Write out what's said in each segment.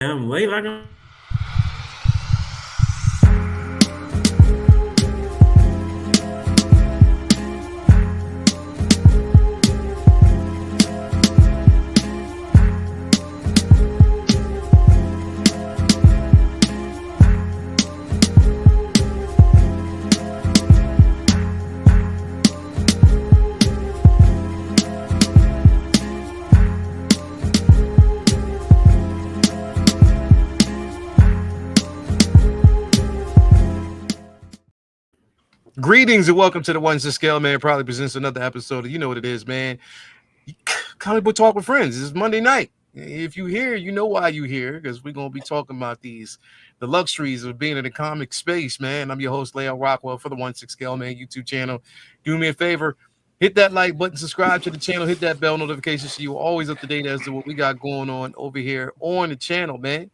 I'm late like I'm. Greetings and welcome to the Ones to Scale, man. Probably presents another episode of You Know What It Is, man. Comic Book Talk with Friends. It's Monday night. If you here, you know why you here, because we're gonna be talking about the luxuries of being in the comic space, man. I'm your host, Leo Rockwell, for the 1/6 Scale Man YouTube channel. Do me a favor, hit that like button, subscribe to the channel, hit that bell notification so you're always up to date as to what we got going on over here on the channel, man.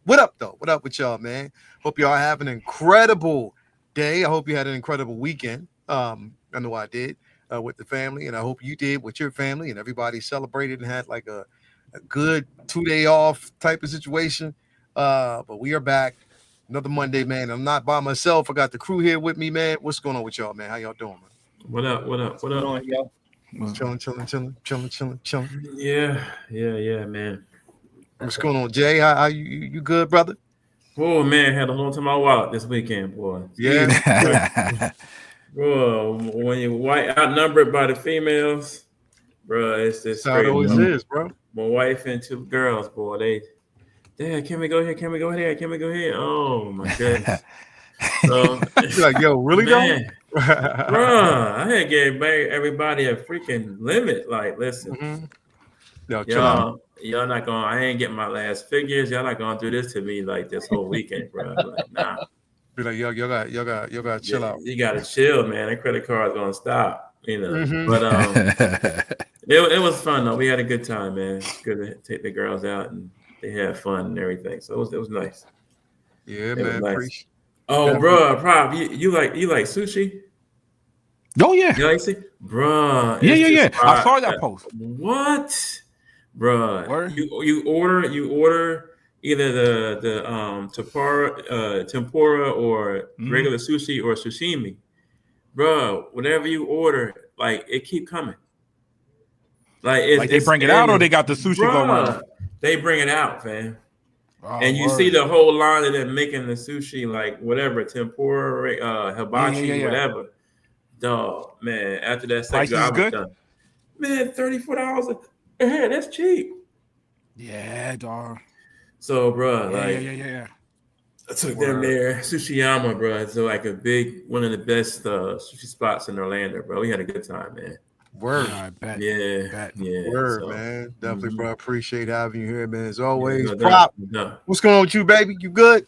What up, though? What up with y'all, man? Hope y'all have an incredible day. I hope you had an incredible weekend. I know I did with the family, and I hope you did with your family, and everybody celebrated and had like a good 2-day off type of situation. But we are back. Another Monday, man. I'm not by myself. I got the crew here with me, man. What's going on with y'all, man? How y'all doing, man? What up? What up? What up? on, yo? Chilling. Yeah, man. What's going on, Jay? How you good, brother? Oh man, had a long time my wallet this weekend, boy. Yeah. Bro, when you're outnumbered by the females, bro, it's just That's how it always is, bro. My wife and two girls, boy, Dad, can we go here? Can we go here? Can we go here? Oh my goodness. So you're like, yo, really, man, bro, I had gave everybody a freaking limit. Like, listen, y'all not going. I ain't getting my last figures. Y'all not going through this to me like this whole weekend, bro. Like, nah. Be like, y'all got chill out. You gotta chill, man. That credit card's gonna stop, you know. But it was fun though. We had a good time, man. It's good to take the girls out and they had fun and everything. So it was nice. Yeah, man. Nice. Oh, bro, Prop, you like sushi? Oh yeah. You like see, bro? Yeah. I saw that post. What, bro? You order either the tempura or regular sushi or sashimi, bro. Whatever you order, like it keep coming. Like they bring it out, or they got the sushi going on. They bring it out, man. Oh, and you see the whole line of them making the sushi, like whatever tempura, hibachi, whatever. Dog, man. After that second, I was done. Man, $34 a head. That's cheap. Yeah, dog. So, bro, yeah. I took them there, Sushiyama, bro. It's like one of the best sushi spots in Orlando, bro. We had a good time, man. Word. I bet. Yeah. Word, man. Definitely, bro. Appreciate having you here, man. As always, Prop. What's going on with you, baby? You good?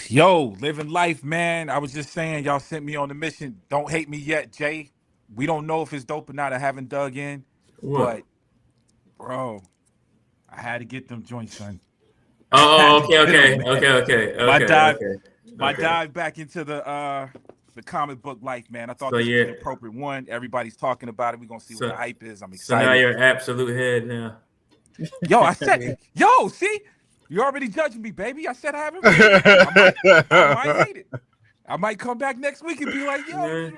Yo, living life, man. I was just saying, y'all sent me on the mission. Don't hate me yet, Jay. We don't know if it's dope or not. I haven't dug in. What? But, bro, I had to get them joints, son. Oh, okay. My dive back into the comic book life, man. I thought this was the appropriate one. Everybody's talking about it. We're gonna see what the hype is. I'm excited. So now you're absolute head now. Yo, I said, see, you already judging me, baby. I said I haven't read it. I might read it. I might come back next week and be like, yo.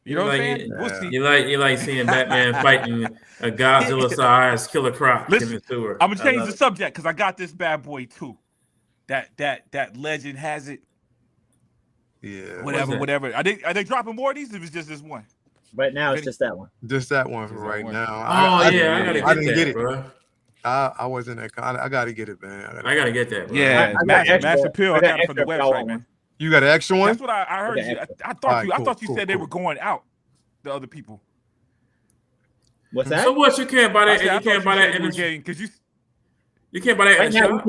You know what I'm saying? We'll see. You like seeing Batman fighting a Godzilla-sized Killer Croc. Listen, I'm gonna change the subject because I got this bad boy too. That legend has it. Yeah. Whatever. Are they dropping more of these? If it's just this one. Right now, it's just that one. Just that one for right now. I didn't get it, bro. I wasn't that. I gotta get it, man. I gotta get that, bro. Yeah, Mass Appeal. I got it from the website, man. You got an extra one? That's what I heard. I thought you said they were going out. The other people. What's that? So what? You can't buy that. You can't buy that in the game because you can't buy that in the shop.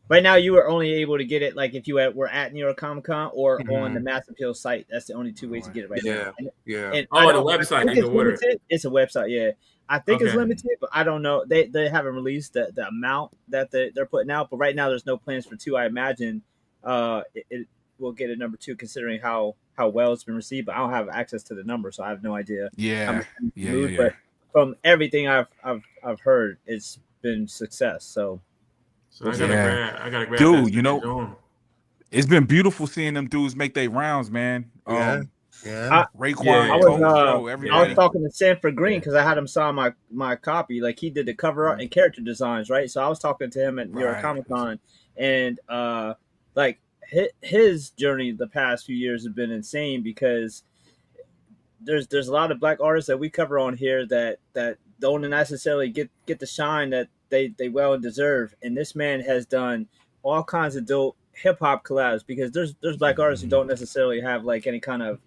Right now, you were only able to get it like if you were at New York Comic Con or on the Mass Appeal site. That's the only two ways to get it right now. And the website. You can order it. It's a website, yeah. I think it's limited, but I don't know. They haven't released the amount that they're putting out. But right now, there's no plans for 2. I imagine it will get a number 2 considering how well it's been received. But I don't have access to the number, so I have no idea. Yeah. But from everything I've heard, it's been success. So So I gotta grab. Dude, you know, it's been beautiful seeing them dudes make their rounds, man. Yeah. Raekwon, I was talking to Sanford Green because I had him sign my copy. Like he did the cover art and character designs, right? So I was talking to him at New York Comic Con, and like his journey the past few years has been insane because there's a lot of black artists that we cover on here that don't necessarily get the shine that they well and deserve. And this man has done all kinds of dope hip hop collabs because there's black artists who don't necessarily have like any kind of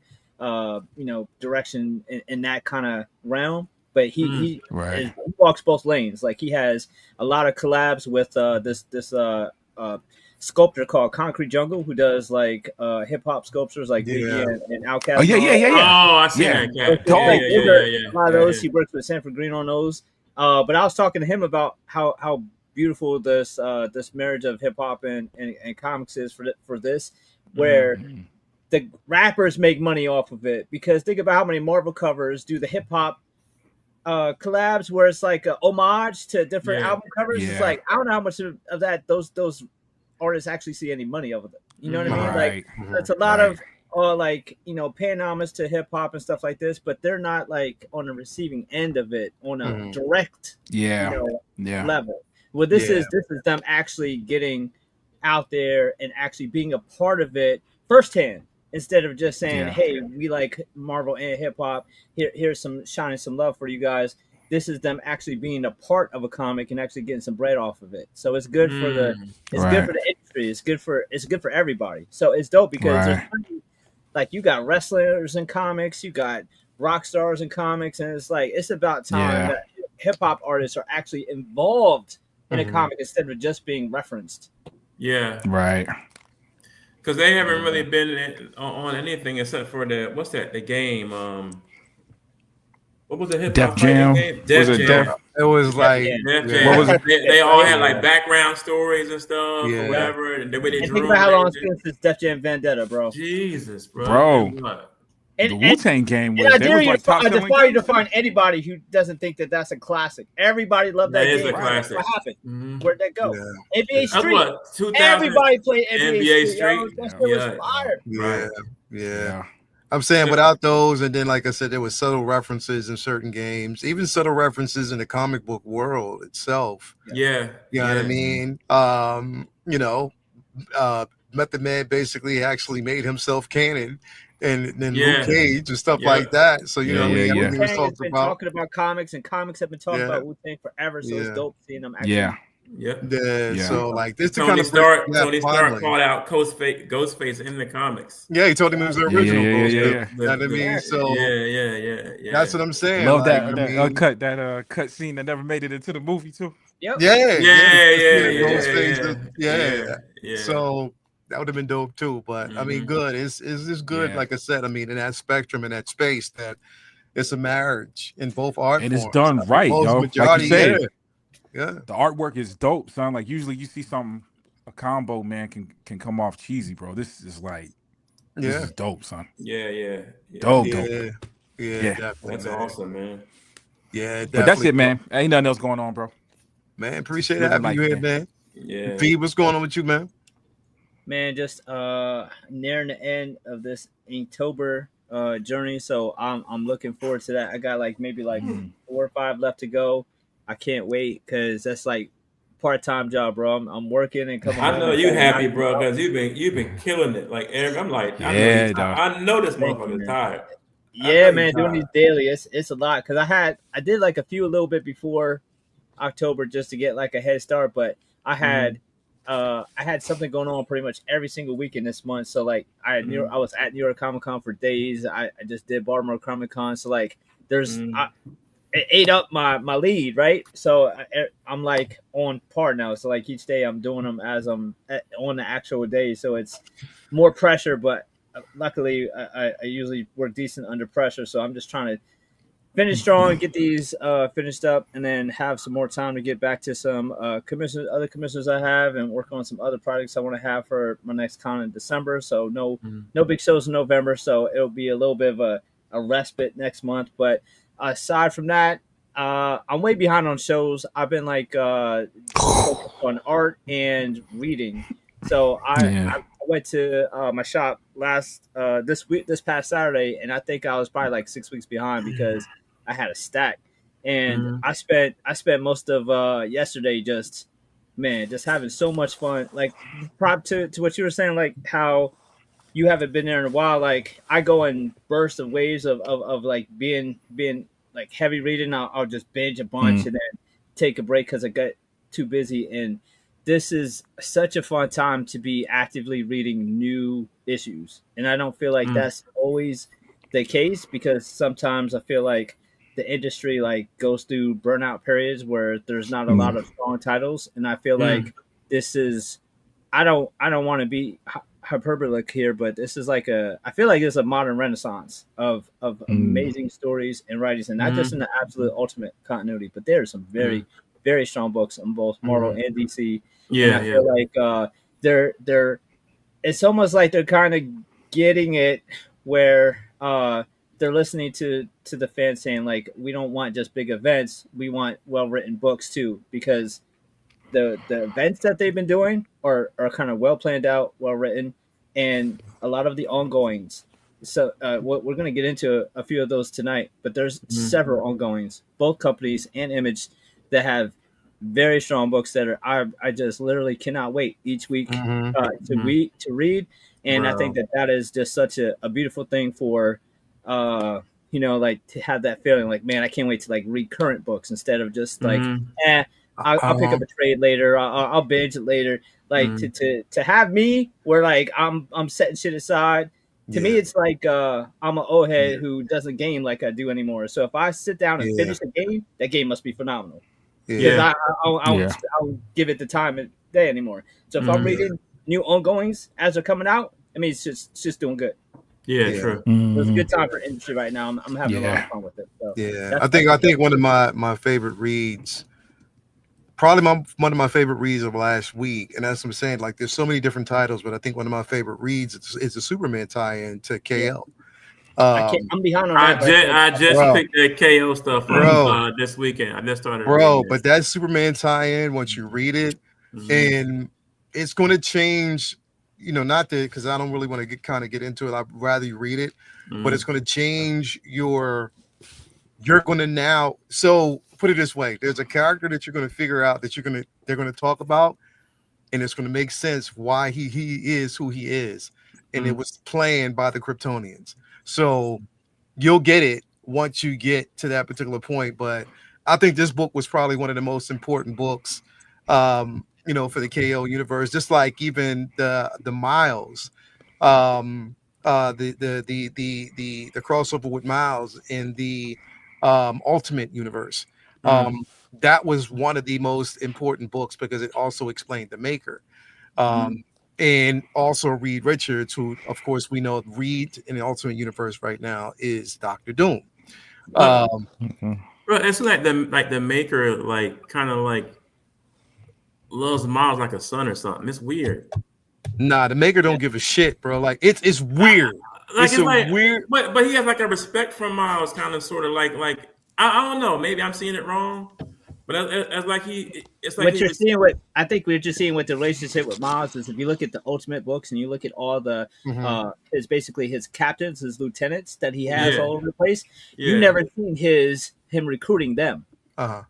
direction in that kind of realm, but he walks both lanes. Like he has a lot of collabs with this sculptor called Concrete Jungle who does like hip hop sculptures like Biggie and Outkast. Oh I see that cat. A lot of those he works with Sanford Green on those. But I was talking to him about how beautiful this marriage of hip hop and comics is for this, where the rappers make money off of it. Because think about how many Marvel covers do the hip hop collabs where it's like a homage to different album covers. It's like I don't know how much of that those artists actually see any money of it. You know what I mean? Like it's a lot of paying homage to hip hop and stuff like this, but they're not like on the receiving end of it on a direct level. Well, this is them actually getting out there and actually being a part of it firsthand instead of just saying, "Hey, we like Marvel and hip hop. Here's some shining some love for you guys." This is them actually being a part of a comic and actually getting some bread off of it. So it's good for good for the industry. It's good for everybody. So it's dope because there's like you got wrestlers in comics, you got rock stars in comics, and it's like it's about time that hip hop artists are actually involved in a comic instead of just being referenced. Yeah, right. Because they haven't really been on anything except for the game. What was the hip hop Jam? Game? Def Jam. It was like Def Jam. What was it? They all had like background stories and stuff or whatever. And the way they drew. Think about how long it's been since Def Jam Vendetta, bro. Jesus, bro. The Wu-Tang game was. I defy you to find anybody who doesn't think that that's a classic. Everybody loved that game. That is a classic. What happened? Where'd that go? Yeah. NBA Street. Everybody played NBA Street. That shit was fire. Yeah. I'm saying without those, and then like I said, there was subtle references in certain games, even subtle references in the comic book world itself. Yeah. You know what I mean? Method Man basically actually made himself canon. And then Luke Cage and stuff like that. So you know what I mean? Wu-Tang has been talking about comics, and comics have been talking about Wu-Tang forever. So it's dope seeing them actually. So like this Tony Stark called out Ghostface in the comics. Yeah, he told him it was the original. You know what I mean? So that's what I'm saying. Love that cut scene that never made it into the movie too. Yep. So that would have been dope too. But I mean, good. It's good. Like I said, I mean, in that spectrum, in that space, that it's a marriage in both art and forms. it's done right, yo. Like you said, the artwork is dope, son. Like usually you see a combo, man, can come off cheesy, bro. This is like, this is dope, son. Dope. Yeah, definitely. That's awesome, man. Yeah, but that's it, man. Ain't nothing else going on, bro. Man, appreciate having you here, man. Yeah. V, what's going on with you, man? Man, just nearing the end of this Inktober journey, so I'm looking forward to that. I got maybe 4 or 5 left to go. I can't wait because that's like part-time job, bro. I'm working and coming. I know you happy, bro, because you've been killing it. Like I'm like, I know this motherfucker's tired. Yeah, man, doing these daily, it's a lot because I did like a few a little bit before October just to get like a head start, but I had something going on pretty much every single weekend this month. So like I was at New York Comic Con for days. I just did Baltimore Comic Con. So like it ate up my lead, right? So I'm like on par now. So like each day I'm doing them as I'm on the actual day. So it's more pressure, but luckily I usually work decent under pressure. So I'm just trying to finish strong, get these finished up, and then have some more time to get back to some other commissions I have, and work on some other projects I want to have for my next con in December. So no big shows in November, so it'll be a little bit of a respite next month. But aside from that, I'm way behind on shows. I've been like focused on art and reading. So I went to my shop this past Saturday, and I think I was probably like 6 weeks behind because I had a stack, and I spent most of yesterday just having so much fun. Like, prop to what you were saying, like how you haven't been there in a while. Like, I go in bursts of waves of like being like heavy reading. I'll just binge a bunch and then take a break because I got too busy. And this is such a fun time to be actively reading new issues. And I don't feel like that's always the case, because sometimes I feel like the industry like goes through burnout periods where there's not a lot of strong titles. And I feel like this is, I don't want to be hyperbolic here, but this is like I feel like it's a modern renaissance of amazing stories and writings, and not just in the absolute ultimate continuity, but there are some very very strong books on both Marvel and DC. And I feel like they're it's almost like they're kind of getting it where they're listening to the fans saying like, we don't want just big events, we want well written books too, because the events that they've been doing are kind of well planned out, well written, and a lot of the ongoings. So we're going to get into a few of those tonight, but there's several ongoings, both companies and Image, that have very strong books that are I just literally cannot wait each week to read. And I think that is just such a beautiful thing for like to have that feeling like, man, I can't wait to like read current books instead of just like I'll pick up a trade later. I'll binge it later. Like to have me where like I'm setting shit aside. To me, it's like I'm an old head who doesn't game like I do anymore. So if I sit down and finish a game, that game must be phenomenal. I don't give it the time of day anymore. So if I'm reading new ongoings as they're coming out, I mean, it's just doing good. True. It's a good time for industry right now. I'm having a lot of fun with it. So I think one of my favorite reads, probably one of my favorite reads of last week, and as I'm saying, like there's so many different titles, but I think one of my favorite reads is the Superman tie-in to KO. I'm behind on that. I just picked that KO stuff up this weekend. I just started. But that Superman tie-in, once you read it, and it's going to change. Not that, because I don't really want to get into it. I'd rather you read it, but it's going to change you're going to now. So put it this way: there's a character that you're going to figure out that they're going to talk about, and it's going to make sense why he is who he is, and it was planned by the Kryptonians. So you'll get it once you get to that particular point. But I think this book was probably one of the most important books, for the KO universe. Just like even the Miles, the crossover with Miles in the Ultimate Universe. That was one of the most important books because it also explained the Maker. And also Reed Richards, who, of course, we know Reed in the Ultimate Universe right now is Dr. Doom. It's like the Maker, like kind of like loves Miles like a son or something. It's weird. Nah, the Maker don't give a shit, bro. Like it's weird. It's weird. But he has like a respect for Miles, kind of sort of like I don't know. Maybe I'm seeing it wrong. But it's like I think we're just seeing what the relationship with Miles is. If you look at the Ultimate books and you look at all the his captains, his lieutenants that he has all over the place, you never seen him recruiting them.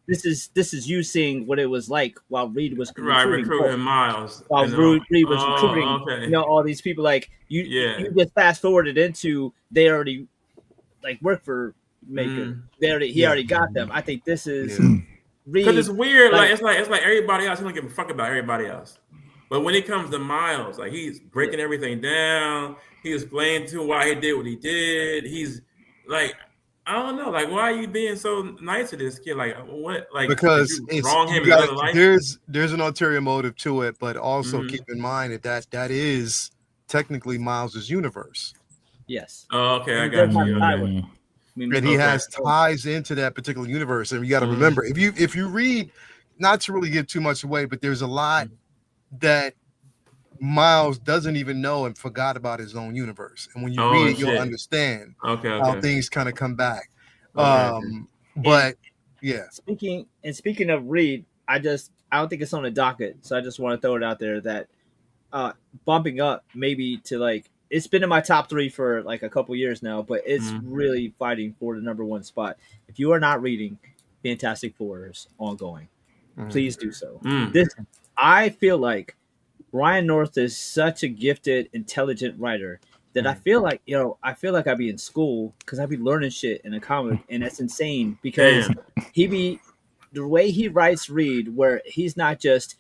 This is you seeing what it was like while Reed was recruiting Miles. While Reed was recruiting, all these people. Like you just fast forwarded into they already like work for Maker. He already got them. I think this is. Because it's weird, like it's like everybody else. He don't give a fuck about everybody else. But when it comes to Miles, like he's breaking everything down. He explained to why he did what he did. He's like, I don't know, like why are you being so nice to this kid? Like what? Like because there's an ulterior motive to it, but also keep in mind that is technically Miles's universe. Yes. Oh, okay, I got you. And he has ties into that particular universe, and you got to remember if you read, not to really give too much away, but there's a lot that Miles doesn't even know and forgot about his own universe, and when you read it, you'll understand how things kind of come back. But Yeah. Speaking of Reed, I don't think it's on the docket, so I just want to throw it out there that bumping up maybe to like it's been in my top 3 for like a couple years now, but it's really fighting for the number 1 spot. If you are not reading Fantastic Fours ongoing, please do so. I feel like Ryan North is such a gifted, intelligent writer that I feel like I'd be in school because I'd be learning shit in a comic, and that's insane because the way he writes Reed, where he's not just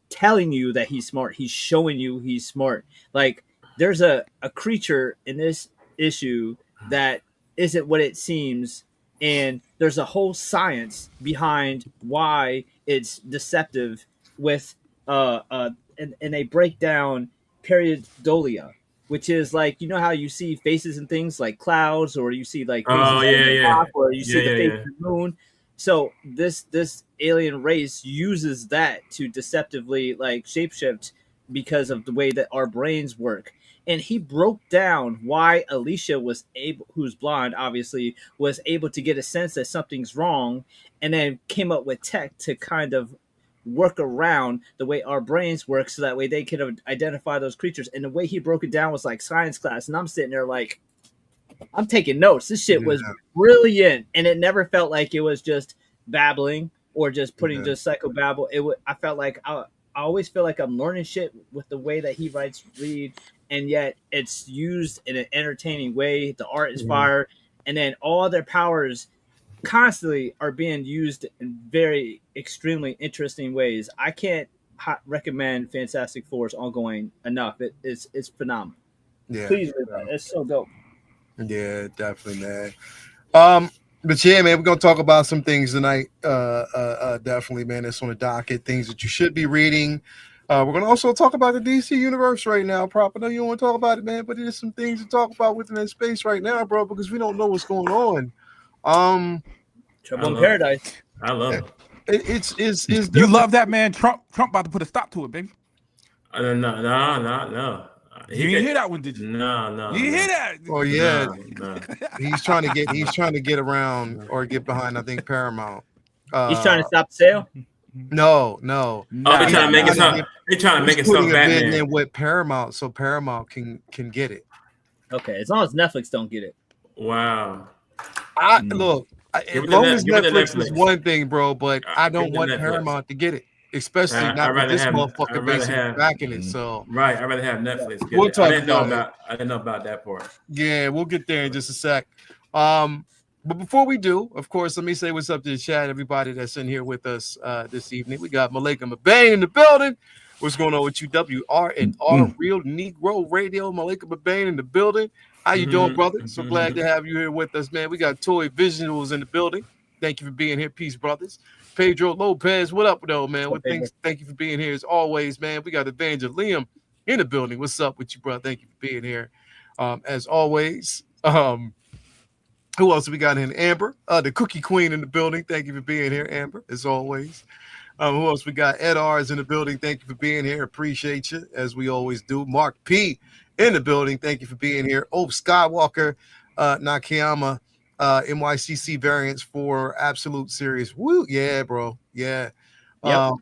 telling you that he's smart, he's showing you he's smart. Like there's a creature in this issue that isn't what it seems, and there's a whole science behind why it's deceptive with and they break down pareidolia, which is like, you know how you see faces and things like clouds, or you see like faces rock, or you see the face of the moon. So this alien race uses that to deceptively like shapeshift because of the way that our brains work. And he broke down why Alicia was able, who's blonde, obviously, was able to get a sense that something's wrong, and then came up with tech to kind of work around the way our brains work so that way they could identify those creatures. And the way he broke it down was like science class. And I'm sitting there like, I'm taking notes. This shit was brilliant. And it never felt like it was just babbling or just putting just psychobabble. I felt like I always feel like I'm learning shit with the way that he writes Reed, and yet it's used in an entertaining way. The art is fire. And then all their powers constantly are being used in very extremely interesting ways. I can't recommend Fantastic Four's ongoing enough. It's phenomenal. Yeah, please read that. It's so dope. Yeah, definitely, man. But yeah, man, we're gonna talk about some things tonight. Definitely, man. That's on the docket. Things that you should be reading. We're gonna also talk about the DC universe right now. Proper, no, you don't want to talk about it, man. But there's some things to talk about within that space right now, bro, because we don't know what's going on. Trouble in Paradise. I love it. It's you love that, man. Trump about to put a stop to it, baby. No. You didn't hear that one, did you? No. You didn't hear that? Oh yeah. No. He's trying to get around or get behind, I think, Paramount. He's trying to stop the sale. No. Oh, he's trying to make it something. He's trying to make it something Batman in with Paramount, so Paramount can get it. Okay, as long as Netflix don't get it. Wow. Look, as long as Netflix is one thing, bro, but I don't want Paramount to get it, especially not with this motherfucker basically backing it. So right, I'd rather have Netflix. We'll talk I didn't know about that part. Yeah, we'll get there in just a sec. But before we do, of course, let me say what's up to the chat, everybody that's in here with us this evening. We got Malika Mabane in the building. What's going on with you? WRNR Real Negro Radio. Malika Mabane in the building. How you doing, brother? So glad to have you here with us, man. We got Toy Visuals in the building. Thank you for being here. Peace, brothers. Pedro Lopez, what up, though, man? Thank you for being here as always, man. We got Evangelist Liam in the building. What's up with you, bro? Thank you for being here. As always. Who else we got in? Amber, the Cookie Queen in the building. Thank you for being here, Amber, as always. Who else we got? Ed R is in the building. Thank you for being here. Appreciate you, as we always do. Mark P in the building. Thank you for being here. Oh, Skywalker, Nakayama, NYCC variants for Absolute Series. Woo, yeah, bro. Yeah. Yep.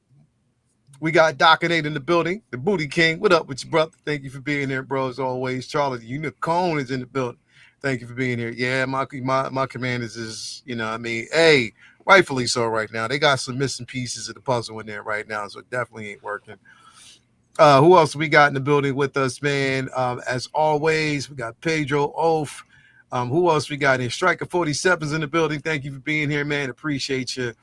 We got Dr. Nate in the building. The Booty King. What up with you, brother? Thank you for being here, bro, as always. Charlie, the Unicorn is in the building. Thank you for being here. Yeah, my commanders is, hey, rightfully so right now. They got some missing pieces of the puzzle in there right now, so it definitely ain't working. Who else we got in the building with us, man? As always, we got Pedro Oaf. Who else we got in? Striker 47's in the building. Thank you for being here, man. Appreciate you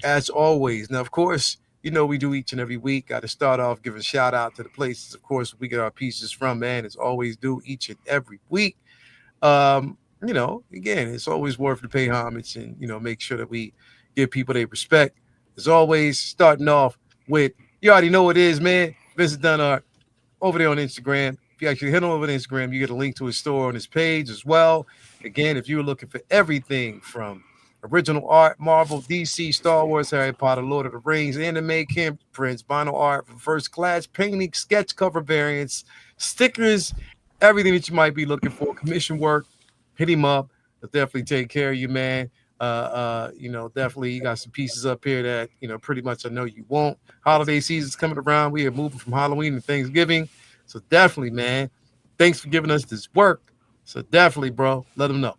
as always. Now, of course, we do each and every week. Got to start off giving a shout out to the places, of course, we get our pieces from, man. As always do each and every week. Again, it's always worth to pay homage and, make sure that we give people their respect. As always, starting off with, you already know what it is, man. Vincent Dunn over there on Instagram. If you actually hit him over on Instagram, you get a link to his store on his page as well. Again, if you're looking for everything from original art, Marvel, DC, Star Wars, Harry Potter, Lord of the Rings, anime, camp prints, vinyl art from first class, painting, sketch cover variants, stickers, everything that you might be looking for, commission work, hit him up. He'll definitely take care of you, man. Definitely you got some pieces up here that pretty much I know you won't. Holiday season's coming around. We are moving from Halloween to Thanksgiving, so definitely, man. Thanks for giving us this work. So definitely, bro, let them know.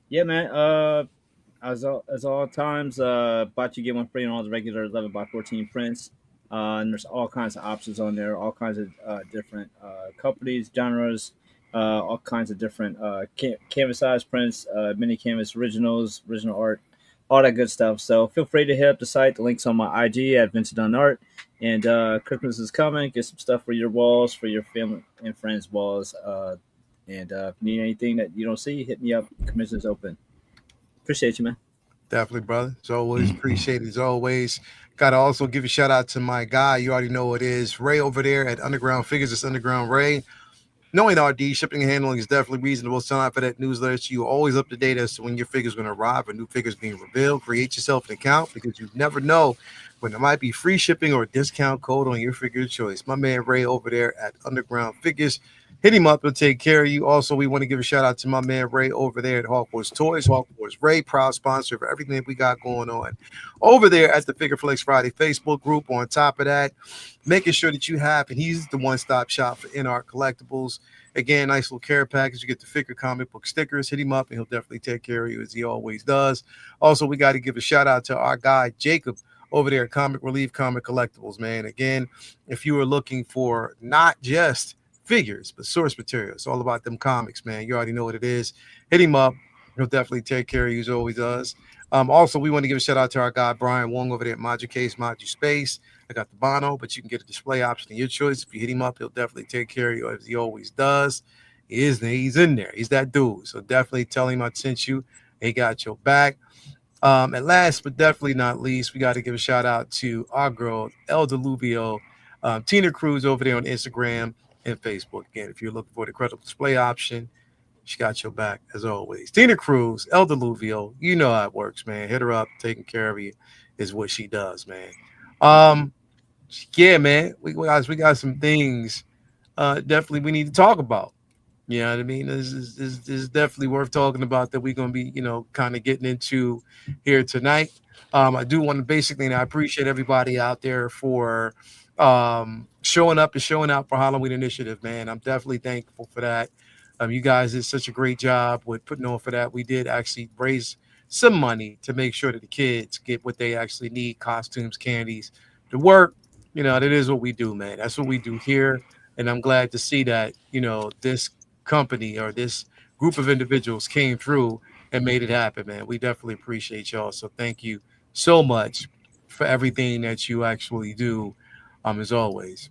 Yeah, man. As all times, buy two get one free on all the regular 11x14 prints. And there's all kinds of options on there, all kinds of different companies, genres, all kinds of different canvas size prints, mini canvas originals, original art, all that good stuff. So feel free to hit up the site. The link's on my IG at Vincent Dunn Art. And Christmas is coming. Get some stuff for your walls, for your family and friends' walls. And if you need anything that you don't see, hit me up. Commission's open. Appreciate you, man. Definitely, brother. As always, appreciate it as always. Got to also give a shout out to my guy. You already know what it is. Ray over there at Underground Figures. It's Underground Ray. Knowing RD, shipping and handling is definitely reasonable. Sign up for that newsletter so you're always up to date as to when your figure's going to arrive or new figures being revealed. Create yourself an account because you never know when there might be free shipping or a discount code on your figure of choice. My man Ray over there at Underground Figures. Hit him up. He'll take care of you. Also, we want to give a shout out to my man Ray over there at Hawk Wars Toys. Hawk Wars Ray, proud sponsor for everything that we got going on over there at the Figure Flex Friday Facebook group. On top of that, making sure that you have, and he's the one-stop shop for InArt collectibles. Again, nice little care package. You get the figure comic book stickers. Hit him up, and he'll definitely take care of you as he always does. Also, we got to give a shout out to our guy Jacob over there at Comic Relief Comic Collectibles. Man, again, if you are looking for not just figures, but source material. It's all about them comics, man. You already know what it is. Hit him up. He'll definitely take care of you as always does. Also, we want to give a shout out to our guy Brian Wong over there at Modu Case, Modu Space. I got the Bono, but you can get a display option of your choice. If you hit him up, he'll definitely take care of you as he always does. He's in there. He's that dude. So definitely tell him I sent you. He got your back. And last but definitely not least, we got to give a shout out to our girl El Deluvio, Tina Cruz over there on Instagram and Facebook. Again, if you're looking for the credible display option, she got your back as always. Tina Cruz, El Deluvio, you know how it works, man. Hit her up, taking care of you is what she does, man. Yeah, man, we got some things definitely we need to talk about. You know what I mean? This is definitely worth talking about that we're going to be, kind of getting into here tonight. I do want to basically, and I appreciate everybody out there for showing up and showing out for Halloween Initiative, man. I'm definitely thankful for that. You guys did such a great job with putting on for that. We did actually raise some money to make sure that the kids get what they actually need, costumes, candies, to work. That is what we do, man. That's what we do here. And I'm glad to see that, this company or this group of individuals came through and made it happen, man. We definitely appreciate y'all. So thank you so much for everything that you actually do, as always.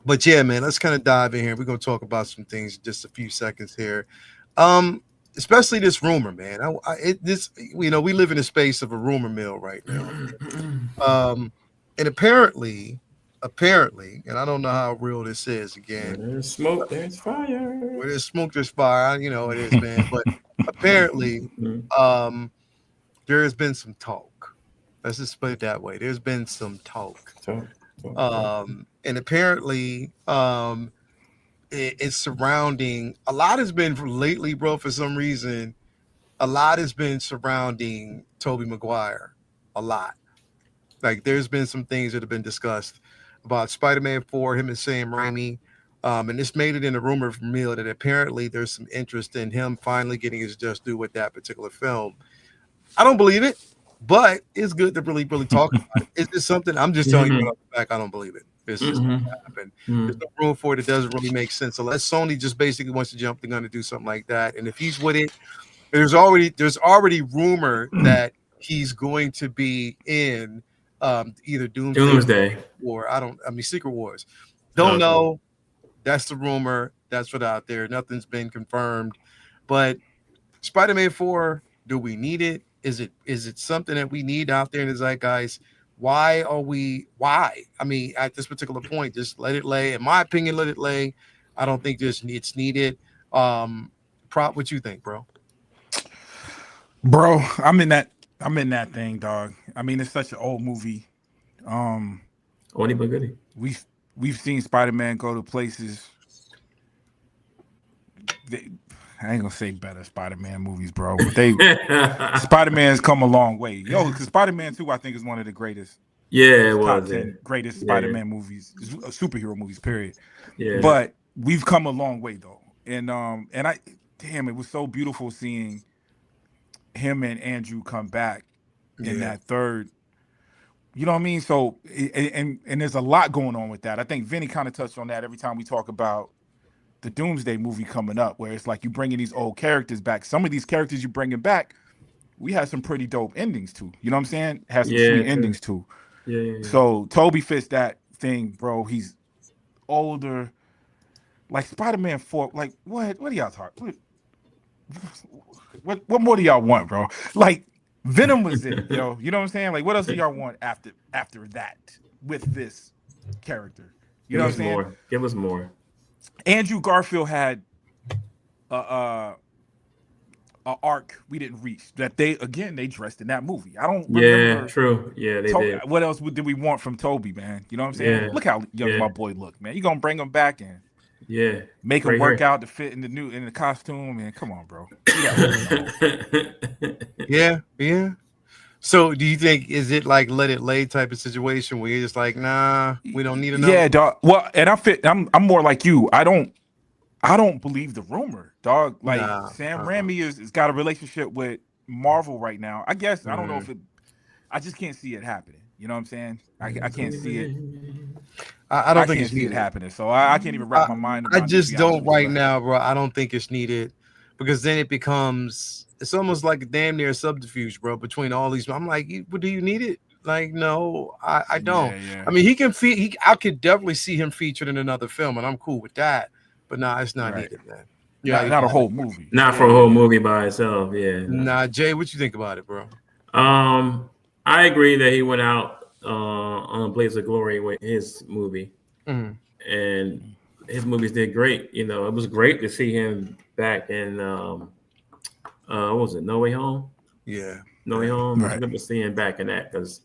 But yeah, man, let's kind of dive in here. We're going to talk about some things in just a few seconds here. Especially this rumor, man. We live in a space of a rumor mill right now. And apparently, and I don't know how real this is. Again, where there's smoke, there's fire. Where there's smoke, there's fire. It is, man. But apparently, there has been some talk. Let's just put it that way. There's been some talk. And apparently, it's surrounding. A lot has been lately, bro. For some reason, a lot has been surrounding Tobey Maguire. A lot. Like, there's been some things that have been discussed about Spider-Man 4, him and Sam Raimi. And this made it in a rumor mill that apparently there's some interest in him finally getting his just due with that particular film. I don't believe it, but it's good to really, really talk about it. Is this something? I'm just telling you right off the back, I don't believe it. It's just going to happen. There's no room for it. It doesn't really make sense unless Sony just basically wants to jump the gun to do something like that. And if he's with it, there's already rumor that he's going to be in either Doomsday or Secret Wars. Don't know. That's the rumor. That's what's out there. Nothing's been confirmed. But Spider-Man 4, do we need it? Is it something that we need out there in the zeitgeist? Why? I mean, at this particular point, just let it lay. In my opinion, let it lay. I don't think it's needed. Prop, what you think, bro? Bro, I'm in that thing, dog. I mean, it's such an old movie. Only but goodie. We've seen Spider-Man go to places. I ain't gonna say better Spider-Man movies, bro. But Spider-Man's come a long way. Yo, because Spider-Man 2, I think, is one of the greatest. Yeah, it top was 10 greatest Spider-Man movies, superhero movies, period. Yeah. But we've come a long way though. And it was so beautiful seeing him and Andrew come back in that third. You know what I mean? So and there's a lot going on with that. I think Vinny kind of touched on that every time we talk about the Doomsday movie coming up, where it's like you bringing these old characters back. Some of these characters you bringing back, we had some pretty dope endings too. You know what I'm saying? Had some sweet endings too. Yeah. So Toby fits that thing, bro. He's older. Like Spider-Man 4, like what do y'all talk? What more do y'all want, bro? Like Venom was it, yo. You know what I'm saying? Like what else do y'all want after that with this character? You know what I'm saying? Give us more. Andrew Garfield had a arc we didn't reach that they dressed in that movie. I don't remember. Yeah, true. Yeah, they did. What else did we want from Toby, man? You know what I'm saying? Yeah. Look how young my boy look, man. You gonna bring him back and make him work out to fit in the costume, man. Come on, bro. Yeah. So do you think, is it like let it lay type of situation where you're just like, nah, we don't need enough? Yeah, dog. Well, and I'm more like you. I don't believe the rumor, dog. Like Sam Raimi is got a relationship with Marvel right now. I guess I don't know if I just can't see it happening. You know what I'm saying? I can't see it. I don't think it's needed happening. So I can't even wrap my mind around I just don't right now, bro. I don't think it's needed, because then it's almost like a damn near subterfuge, bro, between all these. I'm like, do you need it? Like, no, I don't. Yeah. I mean, I could definitely see him featured in another film, and I'm cool with that. But nah, it's not needed, man. Yeah, not a whole movie. Not for a whole movie by itself. Yeah. Nah, Jay, what you think about it, bro? I agree that he went out on Blaze of Glory with his movie, and his movies did great. You know, it was great to see him back in what was it, No Way Home? Yeah, No Way Home. Right. I remember seeing him back in that, because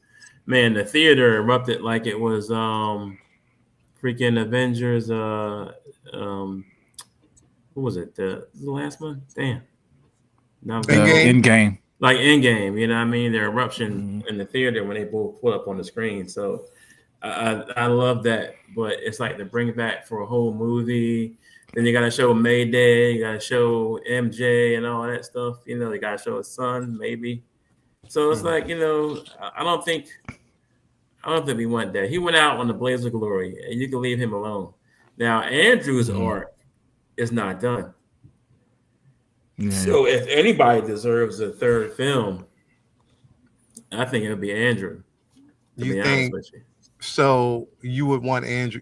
man, the theater erupted like it was freaking Avengers. What was it? The last one? Damn. No, Endgame. Like Endgame, you know what I mean? The eruption in the theater when they both pull up on the screen. So I love that. But it's like to bring it back for a whole movie. Then you got to show Mayday. You got to show MJ and all that stuff. You know, you got to show his son, maybe. So it's like, you know, I don't think we want that. He went out on the Blaze of Glory, and you can leave him alone. Now, Andrew's arc is not done. Yeah. So if anybody deserves a third film, I think it would be Andrew. You think? So you would want Andrew?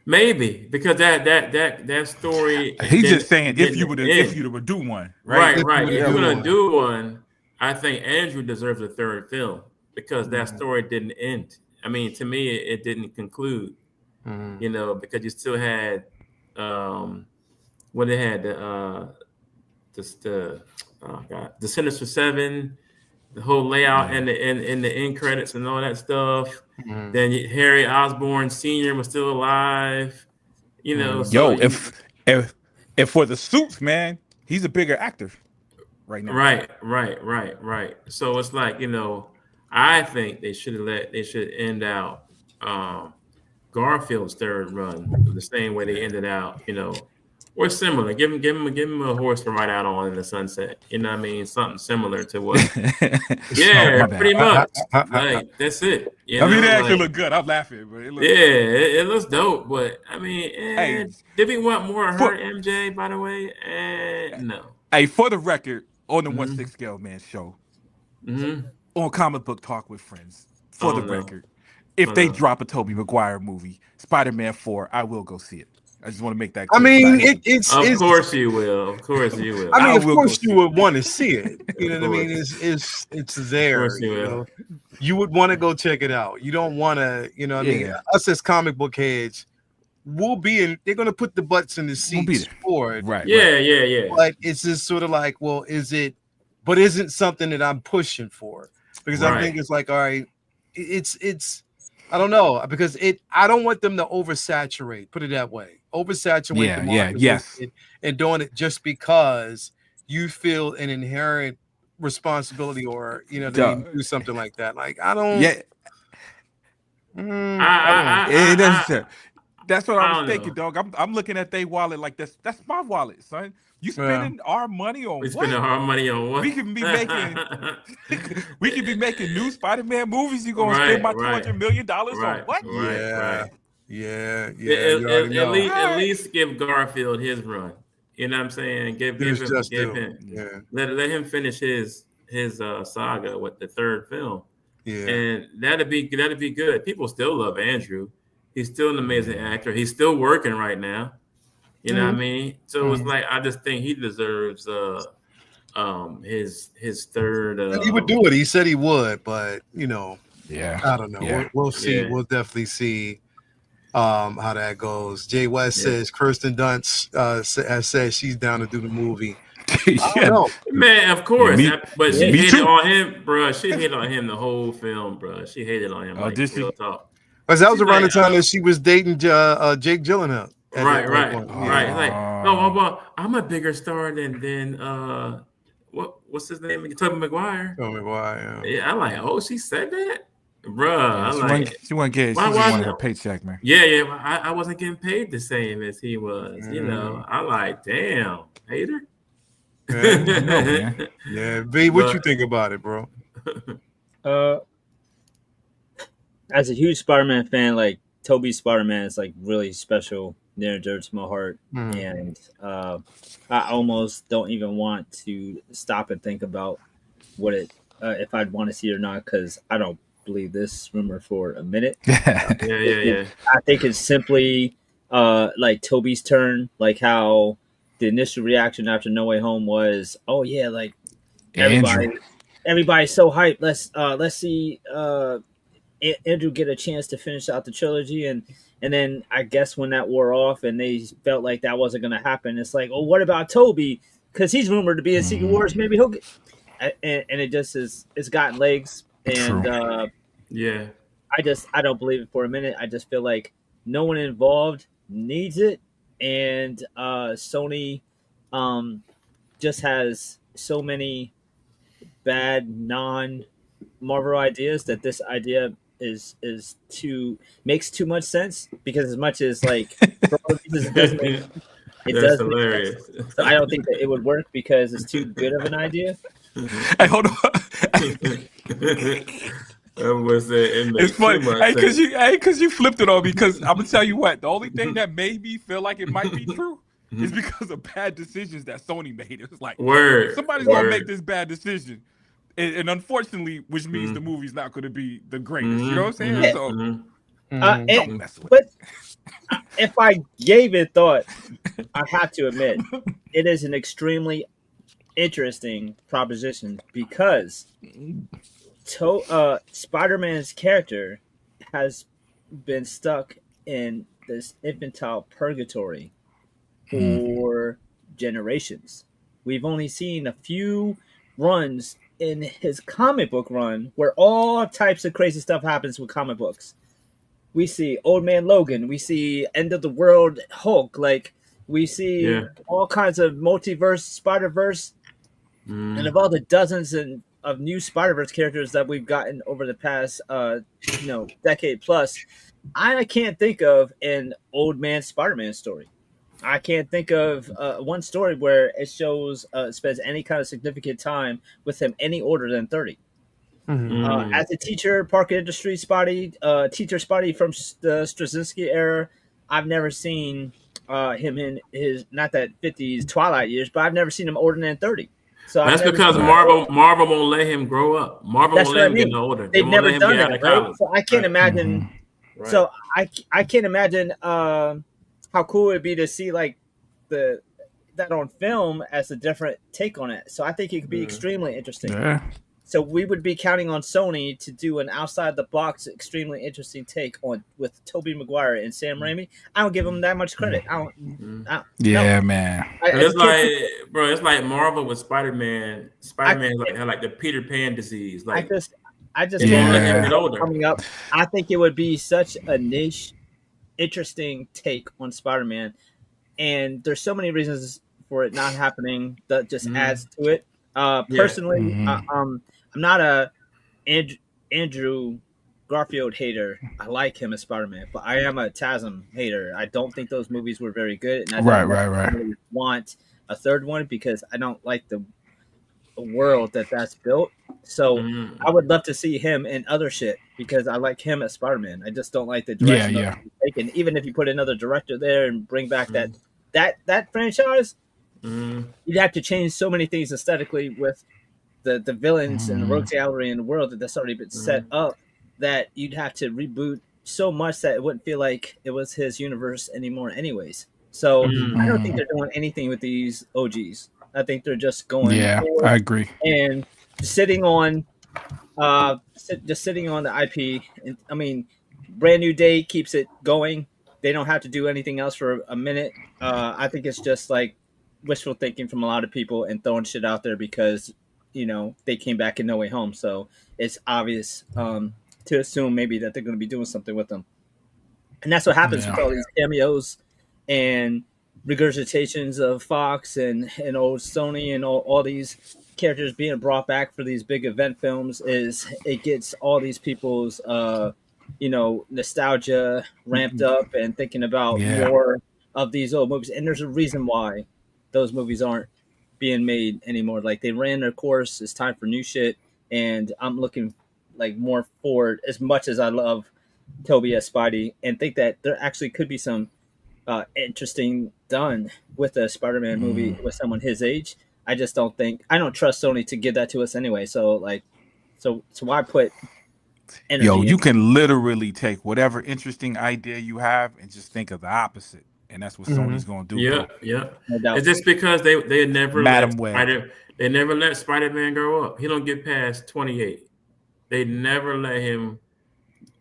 Maybe, because that story. He's just saying if you were to do one, right? Right. If you're gonna do one, I think Andrew deserves a third film, because that story didn't end. I mean, to me, it didn't conclude. You know, because you still had when they had the Sinister Seven, the whole layout and the end credits and all that stuff. Then Harry Osborn Sr. was still alive. You know, if for the suits, man, he's a bigger actor right now. Right. So it's like, you know, I think they should end out Garfield's third run the same way they ended out, you know, or similar. Give him a horse to ride out on in the sunset. You know what I mean? Something similar to what. Yeah, pretty much. Like that's it. They actually look good. I'm laughing, but it looks dope. But I mean, did we want more of her, MJ? By the way, no. Hey, for the record, on the 1/6 Scale Man show, on Comic Book Talk with Friends, for the record. If they drop a Tobey Maguire movie, Spider-Man 4, I will go see it. I just want to make that clear. I mean, it's of course you will. Of course you will. I mean, of course you would want to see it. You know what I mean? It's there. You would want to go check it out. You don't want to, you know what I mean? Us as comic book heads, we'll be in. They're gonna put the butts in the seats for it. Right. Yeah. But it's just sort of like, well, is it? But isn't something that I'm pushing for? Because I think it's like, all right, it's I don't know because I don't want them to oversaturate. Put it that way, oversaturate the market and doing it just because you feel an inherent responsibility or to do something like that. Like I don't. Yeah. It doesn't. That's what I was thinking, dog. I'm looking at their wallet like that's my wallet, son. You spending our money on what? Spending our money on what? We can be making new Spider-Man movies. You gonna spend my $200 million on what? Yeah. At least give Garfield his run. You know what I'm saying? Give him. Let him finish his saga with the third film. Yeah, and that'd be good. People still love Andrew. He's still an amazing actor. He's still working right now. You know what I mean? So it's like I just think he deserves his third. And he would do it. He said he would, but I don't know. Yeah. We'll see. Yeah. We'll definitely see how that goes. Jay West says Kirsten Dunst has said she's down to do the movie. I don't know. Man, of course. But she hated on him, bro. She hated on him the whole film, bro. She hated on him. Real talk. Because that was around the time that she was dating Jake Gyllenhaal. Right. Like, I'm a bigger star than what's his name? Tobey Maguire. Tobey Maguire. Yeah, I'm like, she said that, bro. She wasn't getting. She just wanted her paycheck, man. Yeah. I wasn't getting paid the same as he was. I'm like, damn, hater. Yeah, B, what you think about it, bro? As a huge Spider-Man fan, like Tobey's Spider-Man is like really special, near and dear to my heart, and I almost don't even want to stop and think about what it if I'd want to see it or not, because I don't believe this rumor for a minute. Yeah. I think it's simply like Tobey's turn, like how the initial reaction after No Way Home was, oh yeah, like everybody's so hyped. Let's see Andrew get a chance to finish out the trilogy, and then I guess when that wore off and they felt like that wasn't going to happen, it's like, oh, what about Tobey? Because he's rumored to be in Secret Wars. Maybe he'll get, and it just it's gotten legs, and I don't believe it for a minute. I just feel like no one involved needs it. And Sony just has so many bad non-Marvel ideas that this idea makes too much sense, because as much as like it does hilarious. So I don't think that it would work because it's too good of an idea. Hey, hold on. It's funny, because you flipped it on me. Because I'm gonna tell you what, the only thing that made me feel like it might be true is because of bad decisions that Sony made. It was like, somebody's gonna make this bad decision, and unfortunately, which means the movie's not gonna be the greatest. You know what I'm saying? So don't mess with it. If I gave it thought, I have to admit it is an extremely interesting proposition, because Spider-Man's character has been stuck in this infantile purgatory for generations. We've only seen a few runs in his comic book run where all types of crazy stuff happens with comic books. We see Old Man Logan. We see End of the World Hulk. Like, we see all kinds of multiverse, Spider-Verse. And of all the dozens of new Spider-Verse characters that we've gotten over the past, decade plus, I can't think of an old man Spider-Man story. I can't think of one story where it shows spends any kind of significant time with him any older than 30. As a teacher, Park Industry teacher Spotty from the Straczynski era, I've never seen him in his, not that 50s Twilight years, but I've never seen him older than 30. So that's because Marvel won't let him grow up. Marvel won't let him get older. They've never done that, right? So I can't imagine. Right. So I can't imagine how cool it would be to see like that on film as a different take on it. So I think it could be extremely interesting. Yeah. So we would be counting on Sony to do an outside the box, extremely interesting take on with Tobey Maguire and Sam Raimi. I don't give them that much credit. Man. It's like Marvel with Spider-Man. Spider-Man had like the Peter Pan disease. Like I just coming up. I think it would be such a niche, interesting take on Spider-Man, and there's so many reasons for it not happening that just adds to it. Personally, I'm not a Andrew Garfield hater. I like him as Spider-Man, but I am a TASM hater. I don't think those movies were very good, and I don't really want a third one because I don't like the world that's built. So I would love to see him in other shit because I like him as Spider-Man. I just don't like the direction he's taken. Even if you put another director there and bring back that franchise, you'd have to change so many things aesthetically with the villains and the rogues gallery in the world that's already been set up that you'd have to reboot so much that it wouldn't feel like it was his universe anymore anyways. So I don't think they're doing anything with these OGs. I think they're just going. Yeah, I agree. And sitting on the IP. And, I mean, Brand New Day keeps it going. They don't have to do anything else for a minute. I think it's just like wishful thinking from a lot of people and throwing shit out there because, they came back in No Way Home. So it's obvious to assume maybe that they're going to be doing something with them. And that's what happens with all these cameos and regurgitations of Fox and old Sony and all these characters being brought back for these big event films is it gets all these people's nostalgia ramped up and thinking about more of these old movies. And there's a reason why those movies aren't being made anymore. Like they ran their course. It's time for new shit. And I'm looking like more forward as much as I love Toby as Spidey and think that there actually could be some interesting done with a Spider-Man movie with someone his age. I don't trust Sony to give that to us anyway. So why put energy you can literally take whatever interesting idea you have and just think of the opposite. And that's what Sony's going to do. Yeah. No, it's just because they never let Spider-Man grow up. He don't get past 28. They never let him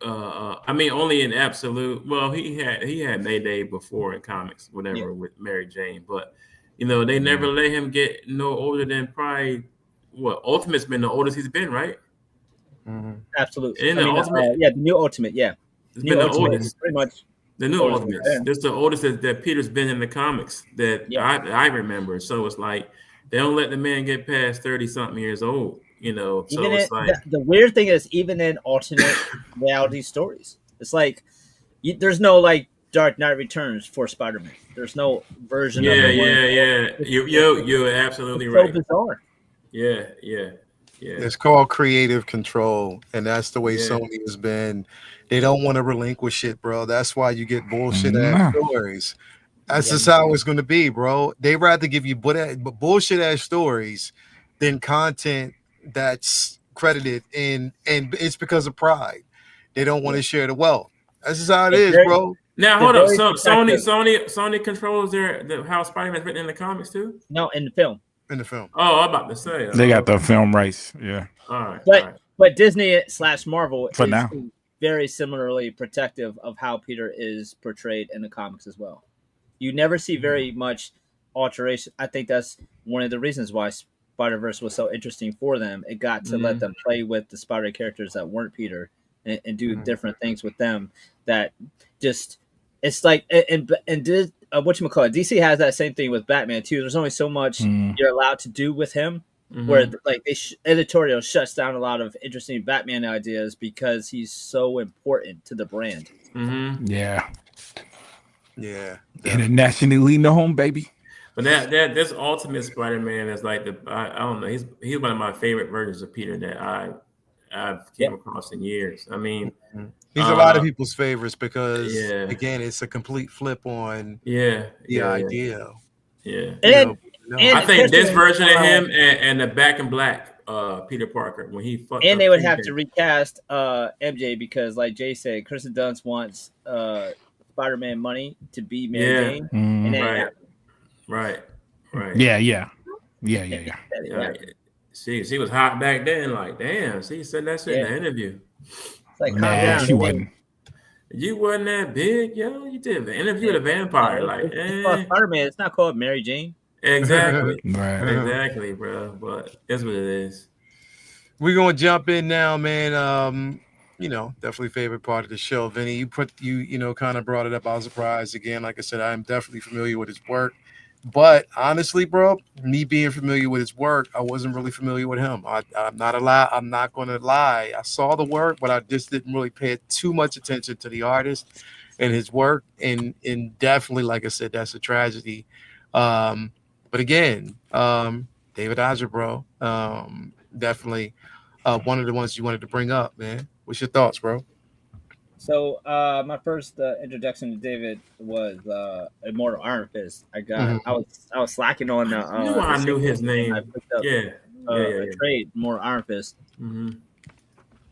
only in absolute. Well, he had Mayday before in comics, whatever, with Mary Jane. But they never let him get no older than probably Ultimate's been the oldest he's been, right? Absolutely. And the new Ultimate, it's been the oldest, pretty much. The new Ultimate. This is the oldest that Peter's been in the comics that I remember. So it's like they don't let the man get past 30-something years old. So it's like the weird thing is even in alternate reality stories, it's like there's no like Dark Knight Returns for Spider-Man. There's no version. Yeah. You're absolutely right. So bizarre. Yeah. It's called creative control, and that's the way Sony has been. They don't want to relinquish it, bro. That's why you get bullshit ass stories. That's just how it's going to be, bro. They rather give you bullshit ass stories than content that's credited and it's because of pride. They don't want to share the wealth. That's just how it is, bro. Now hold up. So Sony controls how Spider-Man's written in the comics too? No, in the film. Oh, I'm about to say they got the film rights. Yeah. All right. But Disney / Marvel for now very similarly protective of how Peter is portrayed in the comics as well. You never see very much alteration. I think that's one of the reasons why Spider-Verse was so interesting for them. It got to let them play with the Spider characters that weren't Peter and do different things with them that just it's like and whatchamacallit, DC has that same thing with Batman too. There's only so much you're allowed to do with him where like editorial shuts down a lot of interesting Batman ideas because he's so important to the brand. Yeah. Internationally known, baby. But this Ultimate Spider-Man is like I don't know. He's one of my favorite versions of Peter that I've came across in years. I mean, he's a lot of people's favorites because again, it's a complete flip on the idea. Yeah. I think this version of him and the Back in Black Peter Parker when he fucked and they would have to recast MJ because, like Jay said, Kristen Dunst wants Spider-Man money to be Mary Jane. And Right. Yeah. She was hot back then. Like, damn. She said that shit in the interview. It's like, calm down. She wasn't. You wasn't that big, yo. You did the interview with a vampire. Like, Spider-Man. It's not called Mary Jane. Exactly. Right. Exactly, bro. But that's what it is. We're gonna jump in now, man. Definitely favorite part of the show. Vinny, you kind of brought it up. I was surprised again. Like I said, I'm definitely familiar with his work. But honestly, bro, me being familiar with his work, I wasn't really familiar with him. I'm not gonna lie. I saw the work, but I just didn't really pay too much attention to the artist and his work. And definitely, like I said, that's a tragedy. But again, David Aja, bro, definitely one of the ones you wanted to bring up, man. What's your thoughts, bro? So my first introduction to David was Immortal Iron Fist. I was slacking on the. I knew his name. I picked up, a trade Immortal Iron Fist. Mm-hmm.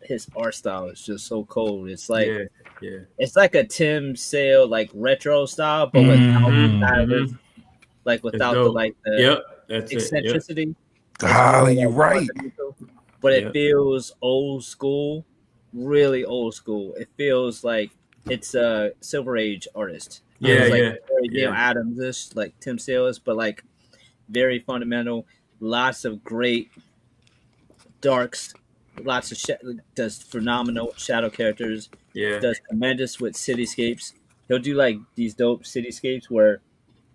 His art style is just so cold. It's like it's like a Tim Sale like retro style, but without the eccentricity. You're right. But it feels old school. Really old school. It feels like it's a Silver Age artist. Very Neil Adams-ish, like Tim Sale is, but like very fundamental. Lots of great darks. Lots of does phenomenal shadow characters. Yeah, does tremendous with cityscapes. He'll do like these dope cityscapes where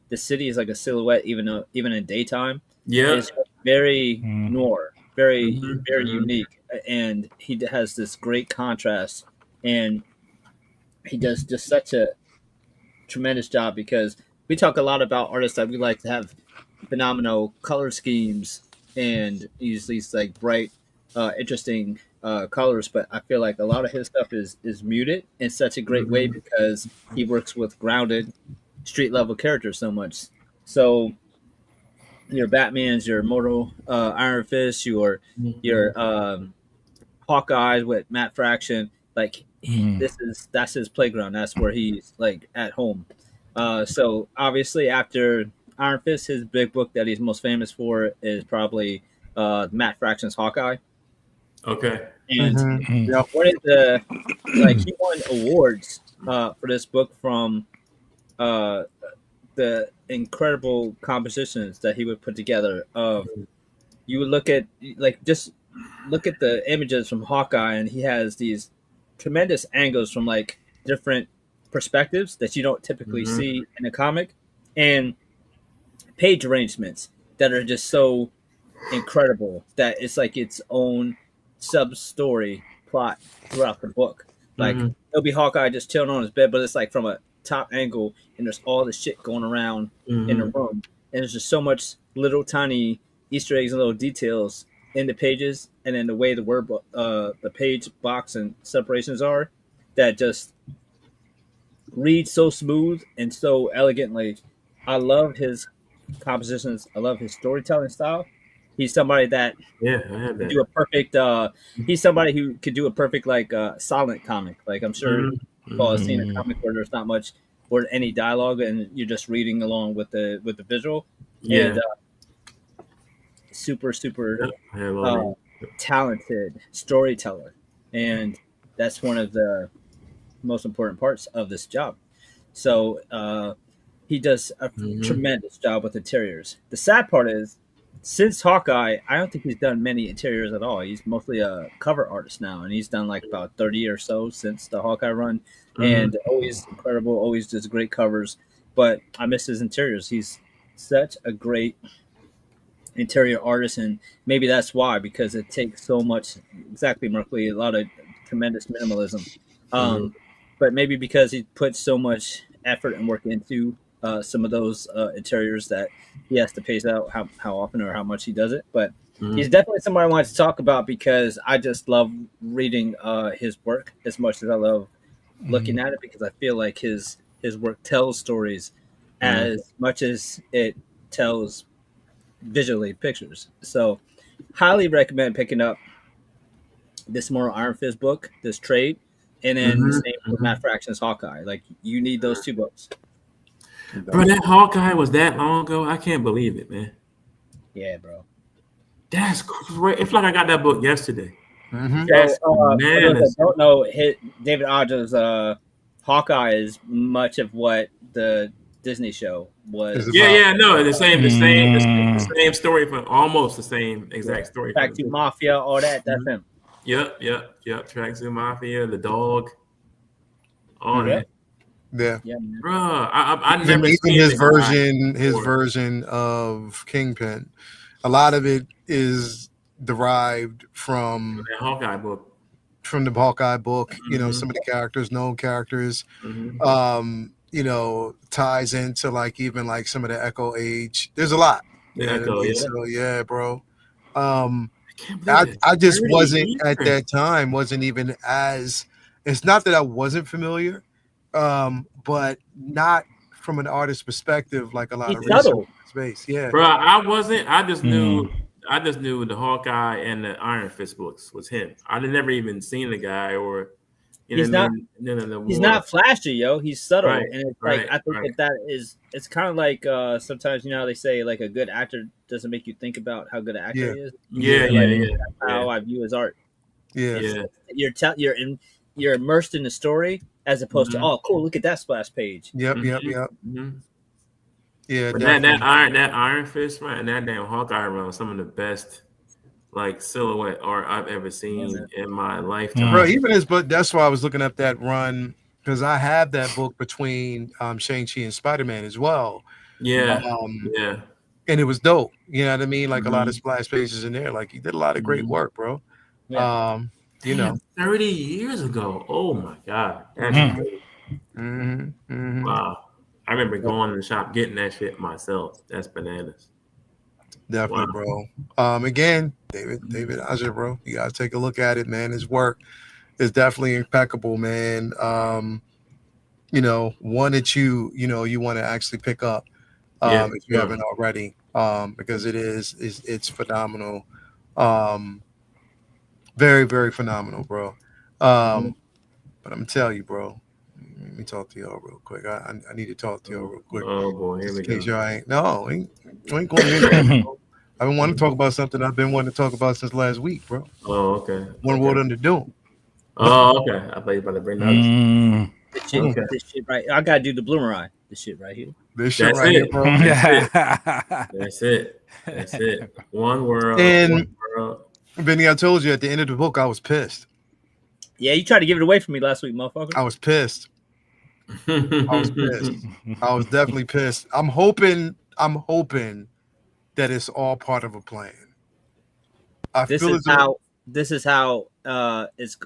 the city is like a silhouette, even in daytime. Yeah, it's very noir, very unique. And he has this great contrast, and he does just such a tremendous job, because we talk a lot about artists that we like to have phenomenal color schemes and use these like bright, interesting colors, but I feel like a lot of his stuff is muted in such a great way because he works with grounded street level characters so much. So your Batmans, your Immortal Iron Fist, your Hawkeye with Matt Fraction, like that's his playground. That's where he's like at home. So obviously after Iron Fist, his big book that he's most famous for is probably Matt Fraction's Hawkeye. Okay. And one of the he won awards for this book from the incredible compositions that he would put together. You would look at the images from Hawkeye, and he has these tremendous angles from like different perspectives that you don't typically see in a comic, and page arrangements that are just so incredible that it's like its own sub-story plot throughout the book. Like it'll be Hawkeye just chilling on his bed, but it's like from a top angle, and there's all this shit going around in the room, and there's just so much little tiny Easter eggs and little details in the pages, and then the way the word the page box and separations are, that just read so smooth and so elegantly. I love his compositions. I love his storytelling style. He's somebody that could do a perfect. He's somebody who could do a perfect like silent comic. Like I'm sure Paul has seen a comic where there's not much or any dialogue, and you're just reading along with the visual. Yeah. And super talented storyteller, and that's one of the most important parts of this job. So he does a tremendous job with interiors. The sad part is, since Hawkeye, I don't think he's done many interiors at all. He's mostly a cover artist now, and he's done like about 30 or so since the Hawkeye run, and always incredible, always does great covers. But I miss his interiors. He's such a great interior artist, and maybe that's why, because it takes so much, exactly, Merkley, a lot of tremendous minimalism. But maybe because he puts so much effort and work into some of those interiors that he has to pace out how often or how much he does it. But he's definitely somebody I wanted to talk about, because I just love reading his work as much as I love looking at it, because I feel like his work tells stories as much as it tells visually pictures. So highly recommend picking up this Immortal Iron Fist book, this trade, and then the same with Matt Fraction's Hawkeye. Like, you need those two books. Bro, that Hawkeye was that long ago. I can't believe it, man. Yeah, bro. That's great. It's like I got that book yesterday. That's bananas. I don't know, David Aja's Hawkeye is much of what the Disney show was. No, the same story from almost the same exact story. Tracksuit Mafia, all that. That's him. Yep. Tracksuit Mafia, the dog, all that. Yeah, bro. I never even his version of Kingpin. A lot of it is derived from the Hawkeye book. From the Hawkeye book, you know, some of the characters, known characters, you know, ties into like even like some of the Echo Age. There's a lot. So yeah, bro. I just wasn't at that time, wasn't even as. It's not that I wasn't familiar. But not from an artist perspective, like a lot of research space. Yeah, bro, I wasn't. I just knew the Hawkeye and the Iron Fist books was him. I never even seen the guy or. He's not. He's not flashy, yo. He's subtle, and it's like I think that is. It's kind of like sometimes you know how they say like a good actor doesn't make you think about how good an actor he is. That's how I view his art. Yeah. You're immersed in the story. As opposed to, oh, cool! Look at that splash page. Yep. Yeah, but that Iron Fist run and that damn Hawkeye run was some of the best like silhouette art I've ever seen in my lifetime. Bro, even his book. That's why I was looking up that run because I have that book between Shang-Chi and Spider-Man as well. Yeah, and it was dope. You know what I mean? Like a lot of splash pages in there. Like he did a lot of great work, bro. Yeah. You know, 30 years ago. Oh my God, that's crazy. Wow, I remember going to the shop getting that shit myself. That's bananas. Definitely, bro. Again, David Aja, bro. You gotta take a look at it, man. His work is definitely impeccable, man. You know, one that you want to actually pick up if you haven't already, because it's phenomenal. Very, very phenomenal, bro. But I'm telling you, bro. Let me talk to y'all real quick. I need to talk to y'all real quick. Oh boy, here we go. Ain't going in. I've been wanting to talk about something I've been wanting to talk about since last week, bro. Oh, okay. What under doom. Oh, okay. I thought you were about to bring that up. This shit right. I gotta do the Bloomerang. This shit right here. This shit right here, bro. That's it. One world. And Vinny, I told you at the end of the book, I was pissed. Yeah, you tried to give it away from me last week, motherfucker. I was pissed. I was definitely pissed. I'm hoping that it's all part of a plan. This is how it's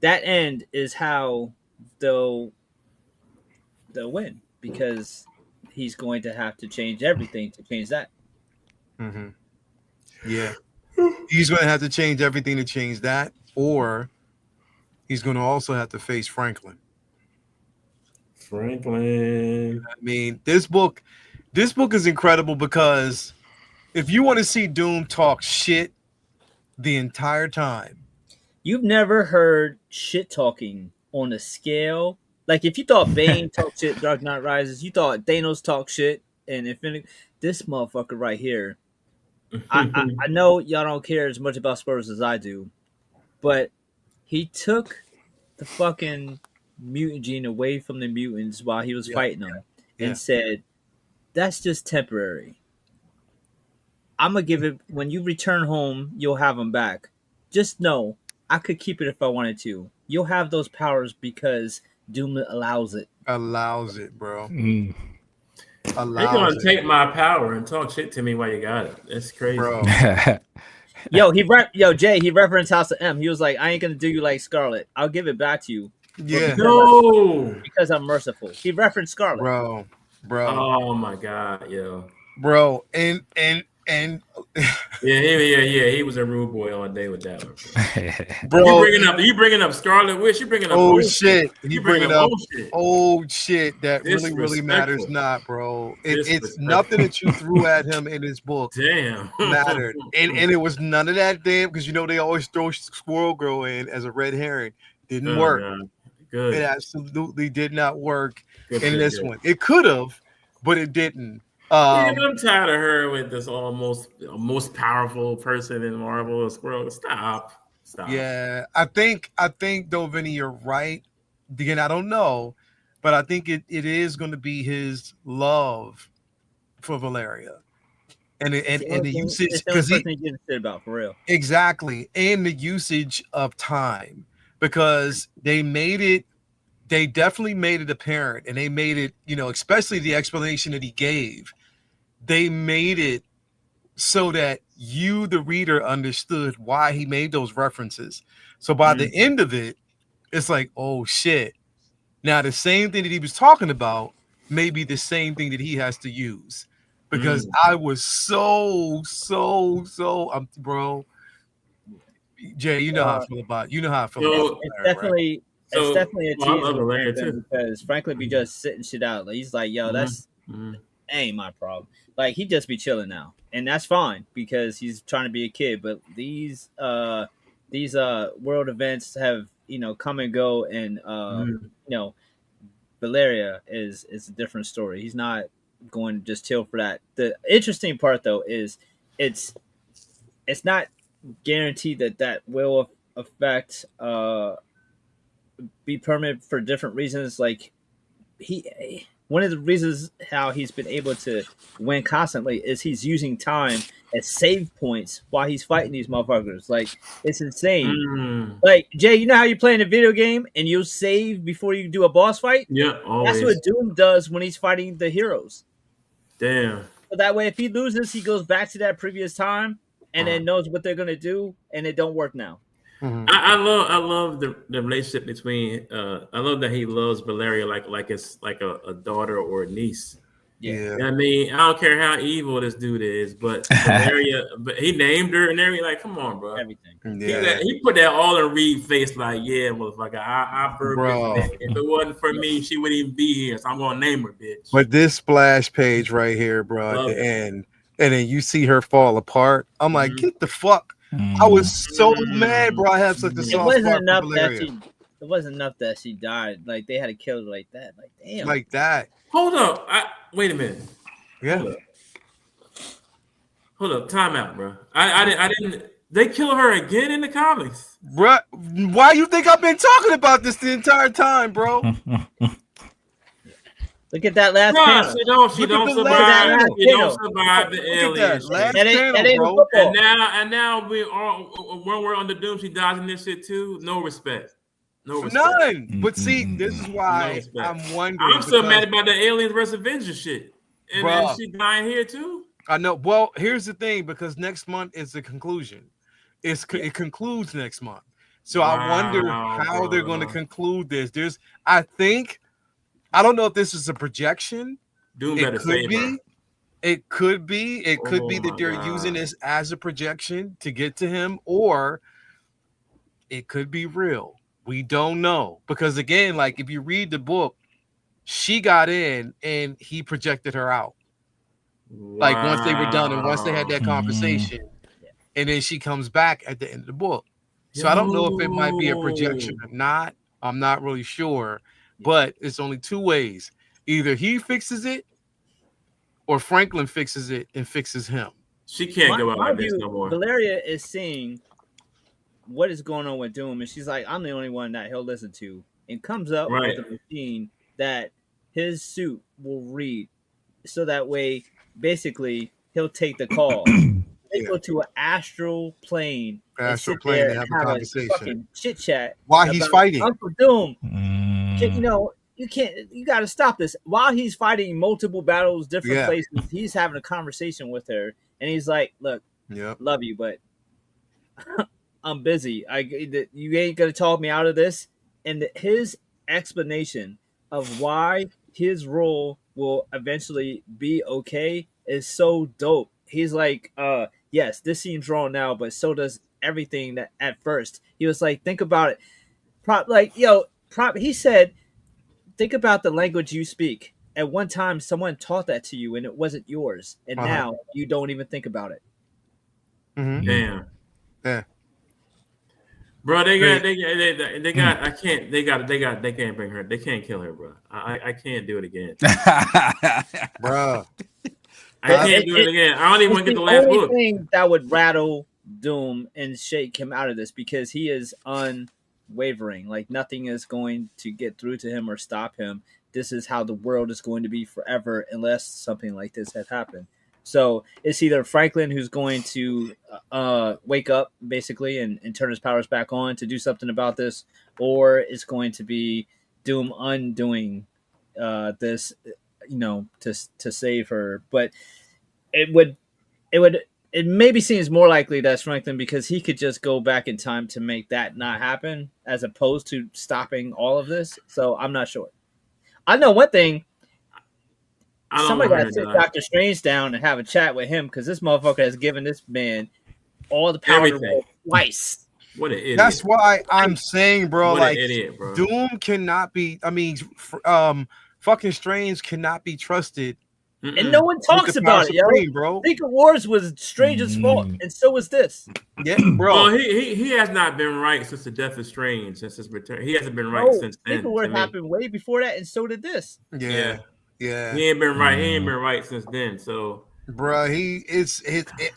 that end is how they'll win because he's going to have to change everything to change that. Yeah. He's going to have to change everything to change that, or he's going to also have to face Franklin. I mean, this book is incredible because if you want to see Doom talk shit the entire time, you've never heard shit talking on a scale. Like if you thought Bane talked shit, Dark Knight Rises, you thought Thanos talked shit, and Infinity. This motherfucker right here. I know y'all don't care as much about spoilers as I do, but he took the fucking mutant gene away from the mutants while he was fighting them and said, that's just temporary. I'm going to give it, when you return home, you'll have them back. Just know, I could keep it if I wanted to. You'll have those powers because Doom allows it. Allows it, bro. They're gonna take my power and talk shit to me while you got it. That's crazy, bro. Jay, he referenced House of M. He was like, I ain't gonna do you like Scarlet. I'll give it back to you. Yeah. Because I'm merciful. He referenced Scarlet. Bro. Oh my God, yo. Bro, and he was a rude boy all day with that one. Bro, you bringing up Scarlet Witch, you bringing up old shit. You bringing up old shit that really matters not, bro. It's nothing that you threw at him in his book. Damn. Mattered. And it was none of that damn, because you know they always throw Squirrel Girl in as a red herring. Didn't work. Good. It absolutely did not work in this one. It could have, but it didn't. I'm tired of her with this most powerful person in Marvel. Squirrel, stop. Yeah, I think though, Vinny, you're right. Again, I don't know, but I think it is going to be his love for Valeria. And the usage, because he gives a shit about, for real. Exactly, and the usage of time, because they definitely made it apparent, and they made it, especially the explanation that he gave, they made it so that you, the reader, understood why he made those references. So by the end of it, it's like, oh shit. Now the same thing that he was talking about may be the same thing that he has to use. Because I was so bro. Jay, you know how I feel about it's definitely a teaser because Franklin be just sitting shit out. Like, he's like, yo, that's ain't my problem. Like, he just be chilling now, and that's fine because he's trying to be a kid. But these world events have come and go, and Valeria is a different story. He's not going to just chill for that. The interesting part though is it's not guaranteed that will affect be permanent for different reasons. Like, one of the reasons how he's been able to win constantly is he's using time as save points while he's fighting these motherfuckers. Like, it's insane. Like, Jay, you know how you play in a video game and you'll save before you do a boss fight? Yeah, always. That's what Doom does when he's fighting the heroes. Damn. So that way, if he loses, he goes back to that previous time and then knows what they're gonna do, and it don't work now. I love the relationship between. I love that he loves Valeria like it's like a daughter or a niece. Yeah. I mean, I don't care how evil this dude is, but Valeria, but he named her and everything. Like, come on, bro. Everything. Yeah. He put that all in Reed face. Like, yeah, motherfucker, I birthed it. If it wasn't for me, she wouldn't even be here. So I'm gonna name her, bitch. But this splash page right here, bro, at the end, and then you see her fall apart. I'm like, get the fuck. I was so mad, bro. I have such a soft spot for Valeria. It wasn't enough that she died. Like, they had to kill her like that. Like, damn. Like that. Hold up. Wait a minute. Yeah. Hold up. Time out, bro. I didn't. They kill her again in the comics, bro. Why you think I've been talking about this the entire time, bro? Look at that last panel. She don't survive. She don't survive the aliens. Bro. And now when we're on the Doom, she dies in this shit too. No respect. No respect. None. But see, this is why I'm wondering. I'm so mad about the Aliens vs. Avengers shit. And then she dying here too. I know. Well, here's the thing, because next month is the conclusion. It concludes next month. So I wonder how they're going to conclude this. I don't know if this is a projection. Doom better save her. It could be that they're using this as a projection to get to him, or it could be real. We don't know, because again, like, if you read the book, she got in and he projected her out. Like, once they were done and once they had that conversation, and then she comes back at the end of the book. So I don't know if it might be a projection or not. I'm not really sure, but it's only two ways. Either he fixes it or Franklin fixes it and fixes him. She can't go out like this no more. Valeria is seeing what is going on with Doom, and she's like, I'm the only one that he'll listen to, and comes up with a machine that his suit will read, so that way, basically, he'll take the call. They go to an astral plane and have a conversation, chit chat while he's fighting Uncle Doom. You got to stop this. While he's fighting multiple battles, different places, he's having a conversation with her, and he's like, "Look, love you, but I'm busy. You ain't gonna talk me out of this." And his explanation of why his role will eventually be okay is so dope. He's like, yes, this seems wrong now, but so does everything that at first. He was like, think about it. He said, think about the language you speak. At one time, someone taught that to you and it wasn't yours. And now you don't even think about it. Mm-hmm. Damn. Yeah. Bro, they can't bring her. They can't kill her, bro. I can't do it again. Bro. I can't do it again. I don't even want to get the last book. The only thing that would rattle Doom and shake him out of this, because he is unwavering. Like, nothing is going to get through to him or stop him. this is how the world is going to be forever unless something like this had happened. So it's either Franklin who's going to wake up basically and turn his powers back on to do something about this, or it's going to be Doom undoing this, to save her. But it maybe seems more likely that's Franklin because he could just go back in time to make that not happen as opposed to stopping all of this. So I'm not sure. I know one thing. Somebody got to sit Dr. Strange down and have a chat with him because this motherfucker has given this man all the power to roll twice. What an idiot. That's why I'm saying, bro, what like, an idiot, bro. Doom cannot be, fucking Strange cannot be trusted. And no one talks about it, yo. Bro. Secret Wars was Strange's fault, and so was this. Yeah, bro. Well, he has not been right since the death of Strange, since his return. He hasn't been right since then. Secret Wars happened way before that, and so did this. Yeah. He ain't been right. He ain't been right since then. So, bro,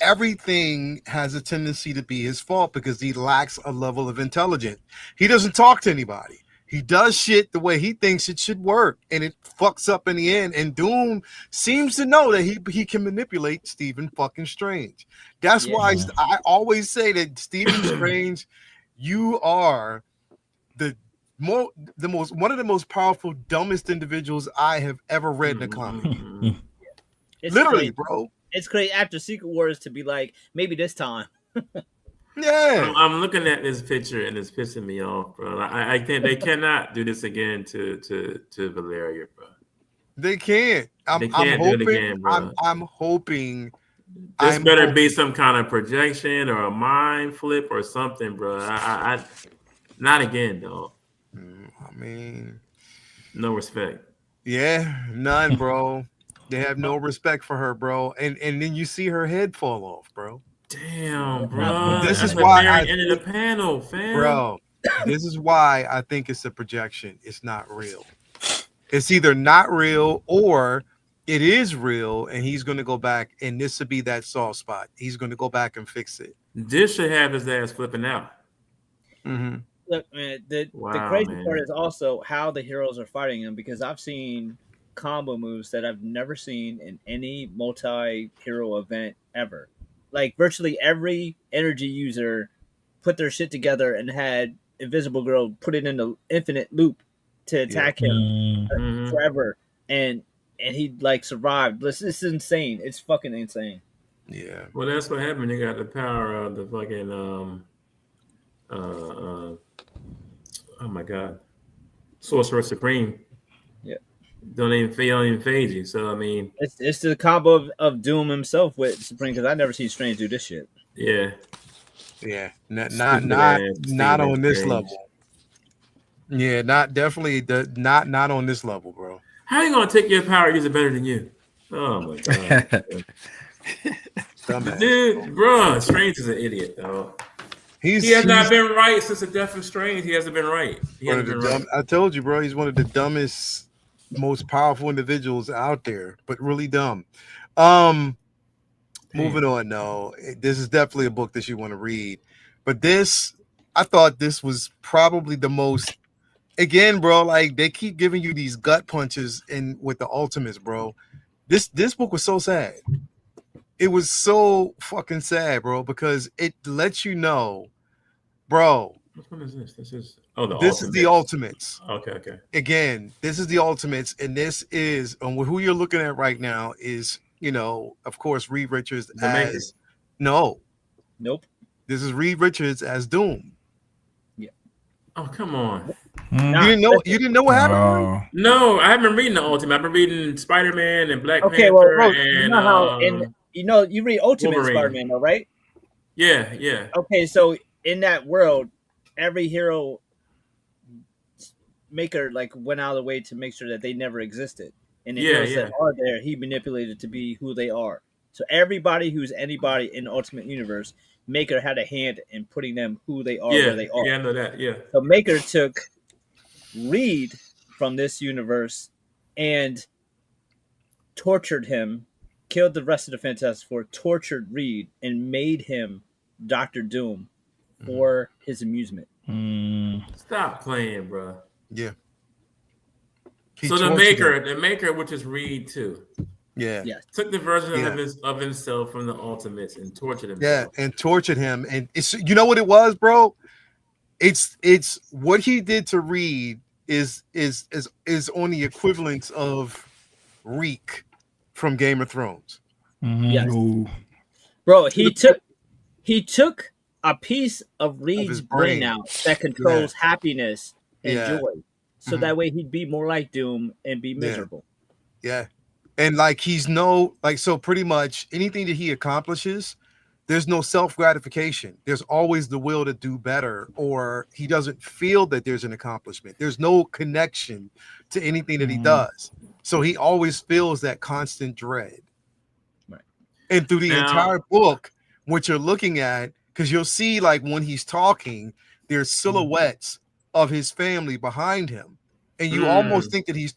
everything has a tendency to be his fault because he lacks a level of intelligence. He doesn't talk to anybody. He does shit the way he thinks it should work, and it fucks up in the end. And Doom seems to know that he can manipulate Stephen fucking Strange. That's why I always say that Stephen Strange, you are one of the most powerful, dumbest individuals I have ever read in a comic. Literally, crazy. Bro. It's crazy after Secret Wars to be like, maybe this time. Yeah. I'm looking at this picture and it's pissing me off, bro. I can't. They cannot do this again to Valeria, bro. They can't. They can't do it again, bro. I'm hoping. This better be some kind of projection or a mind flip or something, bro. I not again, though. I mean, no respect. Yeah, none, bro. They have no respect for her, bro. And then you see her head fall off, bro. Damn, bro. This is why I end of the panel, fam. Bro, this is why I think it's a projection. It's not real. It's either not real or it is real, and he's going to go back, and this would be that soft spot. He's going to go back and fix it. This should have his ass flipping out. Mm-hmm. Look, man, the crazy part is also how the heroes are fighting him, because I've seen combo moves that I've never seen in any multi-hero event ever. Like virtually every energy user put their shit together and had Invisible Girl put it in the infinite loop to attack him forever, and he like survived. It's insane. It's fucking insane. Yeah. Well, that's what happened. They got the power of the fucking oh my god, Sorcerer Supreme. Yeah. Don't even phase you. So I mean, it's the combo of Doom himself with Supreme, because I never seen Strange do this shit. Yeah. Yeah. Not on this level. Yeah, not on this level, bro. How you gonna take your power and use it better than you? Oh my god. Dude, bro, Strange is an idiot, though. He has not been right since the death of Strange. He hasn't been right. I told you, bro. He's one of the dumbest, most powerful individuals out there, but really dumb. Moving on. No, this is definitely a book that you want to read, but I thought this was probably the most. Again, bro, like they keep giving you these gut punches with the Ultimates, bro. This book was so sad. It was so fucking sad, bro, because it lets you know, bro. Which one is this? This is the Ultimates. Okay. Again, this is the Ultimates, and this is who you're looking at right now is, of course, Reed Richards as Nope. This is Reed Richards as Doom. Yeah. Oh, come on. You didn't know what happened? No, I haven't been reading the Ultimate. I've been reading Spider-Man and Black Panther. Well, bro, you read Ultimate Wolverine. Spider-Man, though, right? Yeah. Okay, so in that world, every hero maker like went out of the way to make sure that they never existed, and the heroes that are there, he manipulated to be who they are. So everybody who's anybody in the Ultimate Universe, Maker had a hand in putting them who they are, where they are. Yeah, I know that. Yeah. So Maker took Reed from this universe and tortured him, killed the rest of the Fantastic Four, tortured Reed, and made him Dr. Doom for his amusement. Stop playing, bro. Yeah. So the maker, which is Reed too. Yeah. Took the version of himself from the Ultimates and tortured him. Yeah, and tortured him. And it's, you know what it was, bro? It's what he did to Reed is on the equivalence of Reek from Game of Thrones. Yes. Bro, he took a piece of Reed's brain out that controls happiness and joy. So that way he'd be more like Doom and be miserable. Yeah. And like so pretty much anything that he accomplishes, there's no self-gratification. There's always the will to do better, or he doesn't feel that there's an accomplishment. There's no connection to anything that he does. So he always feels that constant dread. Right. And through the entire book, what you're looking at, because you'll see like when he's talking, there's silhouettes of his family behind him. And you almost think that he's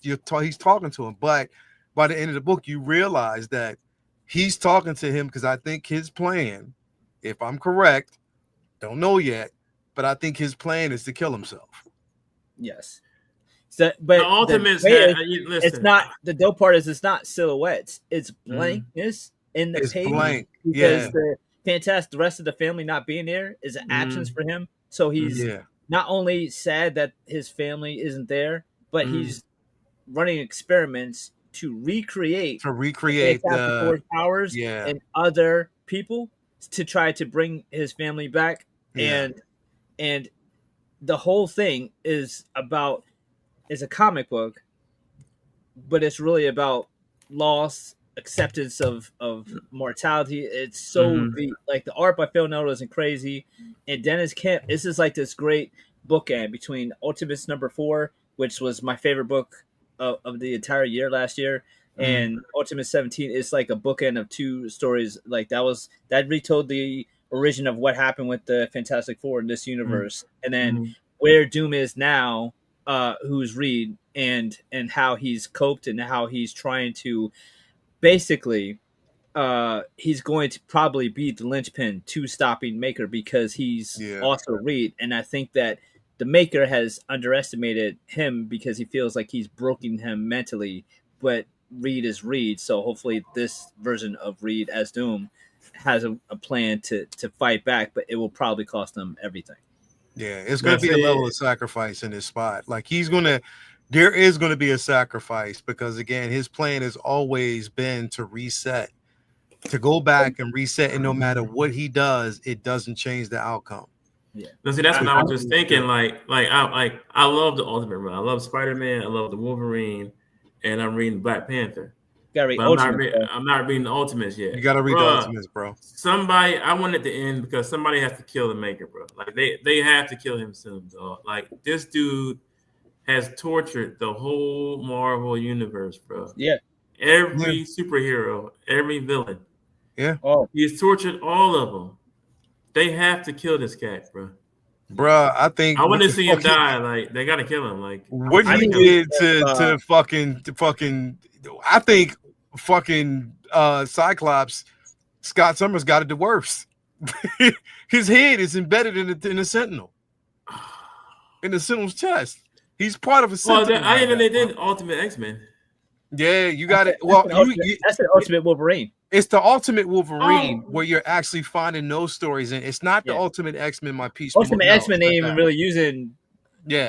talking to him. But by the end of the book, you realize that he's talking to him because I think his plan, if I'm correct, don't know yet, but I think his plan is to kill himself. Yes. So, but the Ultimates, it's not, the dope part is it's not silhouettes, it's blankness in the page. Blank. Because the rest of the family not being there is absence for him. So he's not only sad that his family isn't there, but he's running experiments to recreate the powers and other people to try to bring his family back. And the whole thing is a comic book, but it's really about loss, acceptance of mortality. It's so like the art by Phil Noto isn't crazy, and Dennis Kemp. This is like this great bookend between Ultimates #4, which was my favorite book of the entire year last year, and Ultimate 17 is like a bookend of two stories. Like that retold the origin of what happened with the Fantastic Four in this universe, and then where Doom is now, who's Reed, and how he's coped and how he's trying to basically he's going to probably be the linchpin to stopping Maker because he's also Reed, and I think that the Maker has underestimated him because he feels like he's broken him mentally, but Reed is Reed. So hopefully this version of Reed as Doom has a plan to fight back, but it will probably cost them everything. Yeah, it's going to be a level of sacrifice in this spot. Like there is going to be a sacrifice because again, his plan has always been to reset, to go back and reset. And no matter what he does, it doesn't change the outcome. Yeah. No, see, that's what I was just thinking. I love the Ultimate Run. I love Spider-Man. I love the Wolverine, and I'm reading Black Panther. I'm not reading the Ultimates yet. You gotta read the Ultimates, bro. I want it to end because somebody has to kill the Maker, bro. Like they have to kill him soon, dog. Like this dude has tortured the whole Marvel universe, bro. Yeah. Every superhero, every villain. Yeah. Oh, he's tortured all of them. They have to kill this cat, bro. Bruh, I think I want to see him die. Like they gotta kill him. Like what he did to fucking. I think fucking Cyclops, Scott Summers got it the worst. His head is embedded in the Sentinel, in the Sentinel's chest. He's part of a Sentinel. Well, I even they did Ultimate X-Men. Yeah, you got it. Well, that's the Ultimate Wolverine. It's the Ultimate Wolverine where you're actually finding those stories, and it's not the Ultimate X-Men. My piece. Ultimate X-Men ain't even really using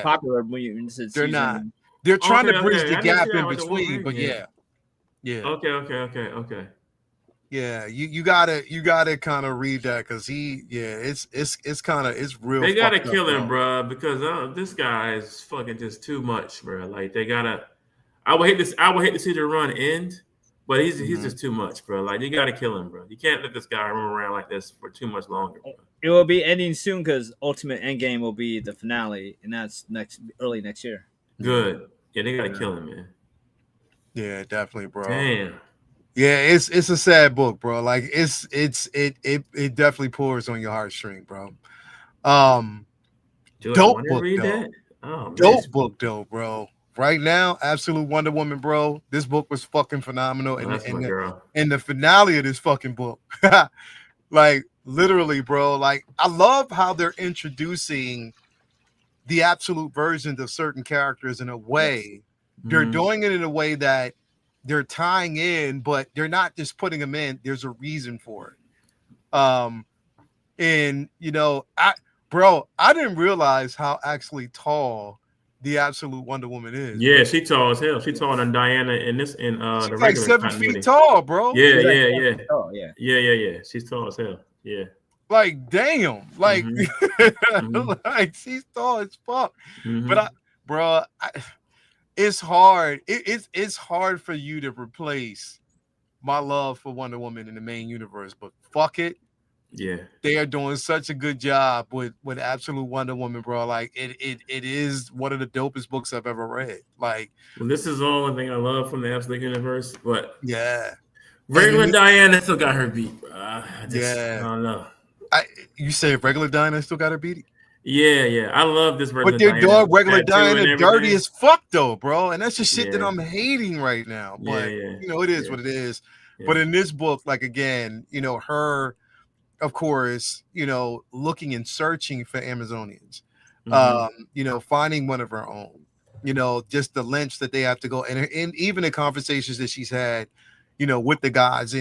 popular mutants. They're not. They're trying to bridge the gap in between, but yeah. Okay. Yeah, you gotta kind of read that because it's real. They gotta kill him, bro, because this guy is fucking just too much, bro. Like they gotta. I would hate to see the run end. But he's just too much, bro. Like you got to kill him, bro. You can't let this guy run around like this for too much longer, bro. It will be ending soon because Ultimate Endgame will be the finale, and that's early next year. Good. Yeah, they got to kill him, man. Yeah, definitely, bro. Damn. Yeah, it's a sad book, bro. Like it definitely pours on your heartstring, bro. Dope book, though. Dope book, though, bro. Right now, Absolute Wonder Woman, bro. This book was fucking phenomenal. And the finale of this fucking book. Like, literally, bro. Like, I love how they're introducing the absolute versions of certain characters in a way they're doing it in a way that they're tying in, but they're not just putting them in. There's a reason for it. And you know, I didn't realize how actually tall the Absolute Wonder Woman is. Yeah, she tall as hell. She taller than Diana in the regular like 7 feet tall, bro. Yeah. She's tall as hell. Yeah. Like damn, like like she's tall as fuck. But it's hard. It's hard for you to replace my love for Wonder Woman in the main universe. But fuck it. Yeah, they are doing such a good job with Absolute Wonder Woman, bro. Like it is one of the dopest books I've ever read. Like, well, this is the only thing I love from the Absolute universe. But yeah, regular Diana still got her beat, bro. I don't know. You say regular Diana still got her beat? Yeah. I love this version. But their dog, regular Diana, dirty as fuck though, bro. And that's the shit that I'm hating right now. But you know, it is what it is. Yeah. But in this book, like again, you know, her. Of course, you know, looking and searching for Amazonians, you know, finding one of her own, you know, just the lengths that they have to go, and even the conversations that she's had, you know, with the guys.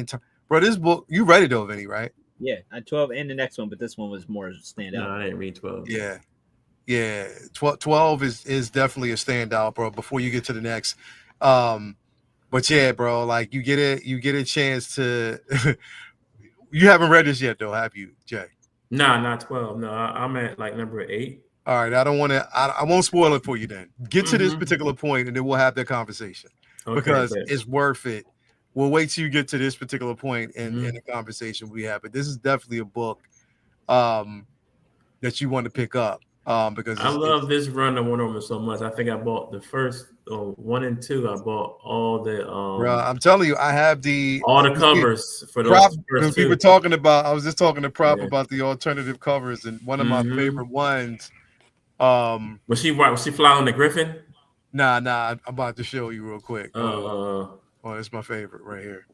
Bro, this book, you read it though, Vinny, right? Yeah, 12 and the next one, but this one was more standout. No, I didn't read 12. Yeah, 12 is definitely a standout, bro. Before you get to the next, but yeah, bro, like you get a chance to. You haven't read this yet, though, have you, Jay? No, not 12. No, I'm at like number 8. All right, I won't spoil it for you then. Get to this particular point, and then we'll have that conversation because it's worth it. We'll wait till you get to this particular point in the conversation we have. But this is definitely a book that you want to pick up because I love this run of Wonder Woman so much. I think I bought the first 1 and 2. I bought all the bro, I'm telling you, I have all the covers for those first 2. We were talking about. I was just talking to Prop about the alternative covers, and one of my favorite ones. Was she flying on the Griffin? Nah. I'm about to show you real quick. Oh, it's my favorite right here.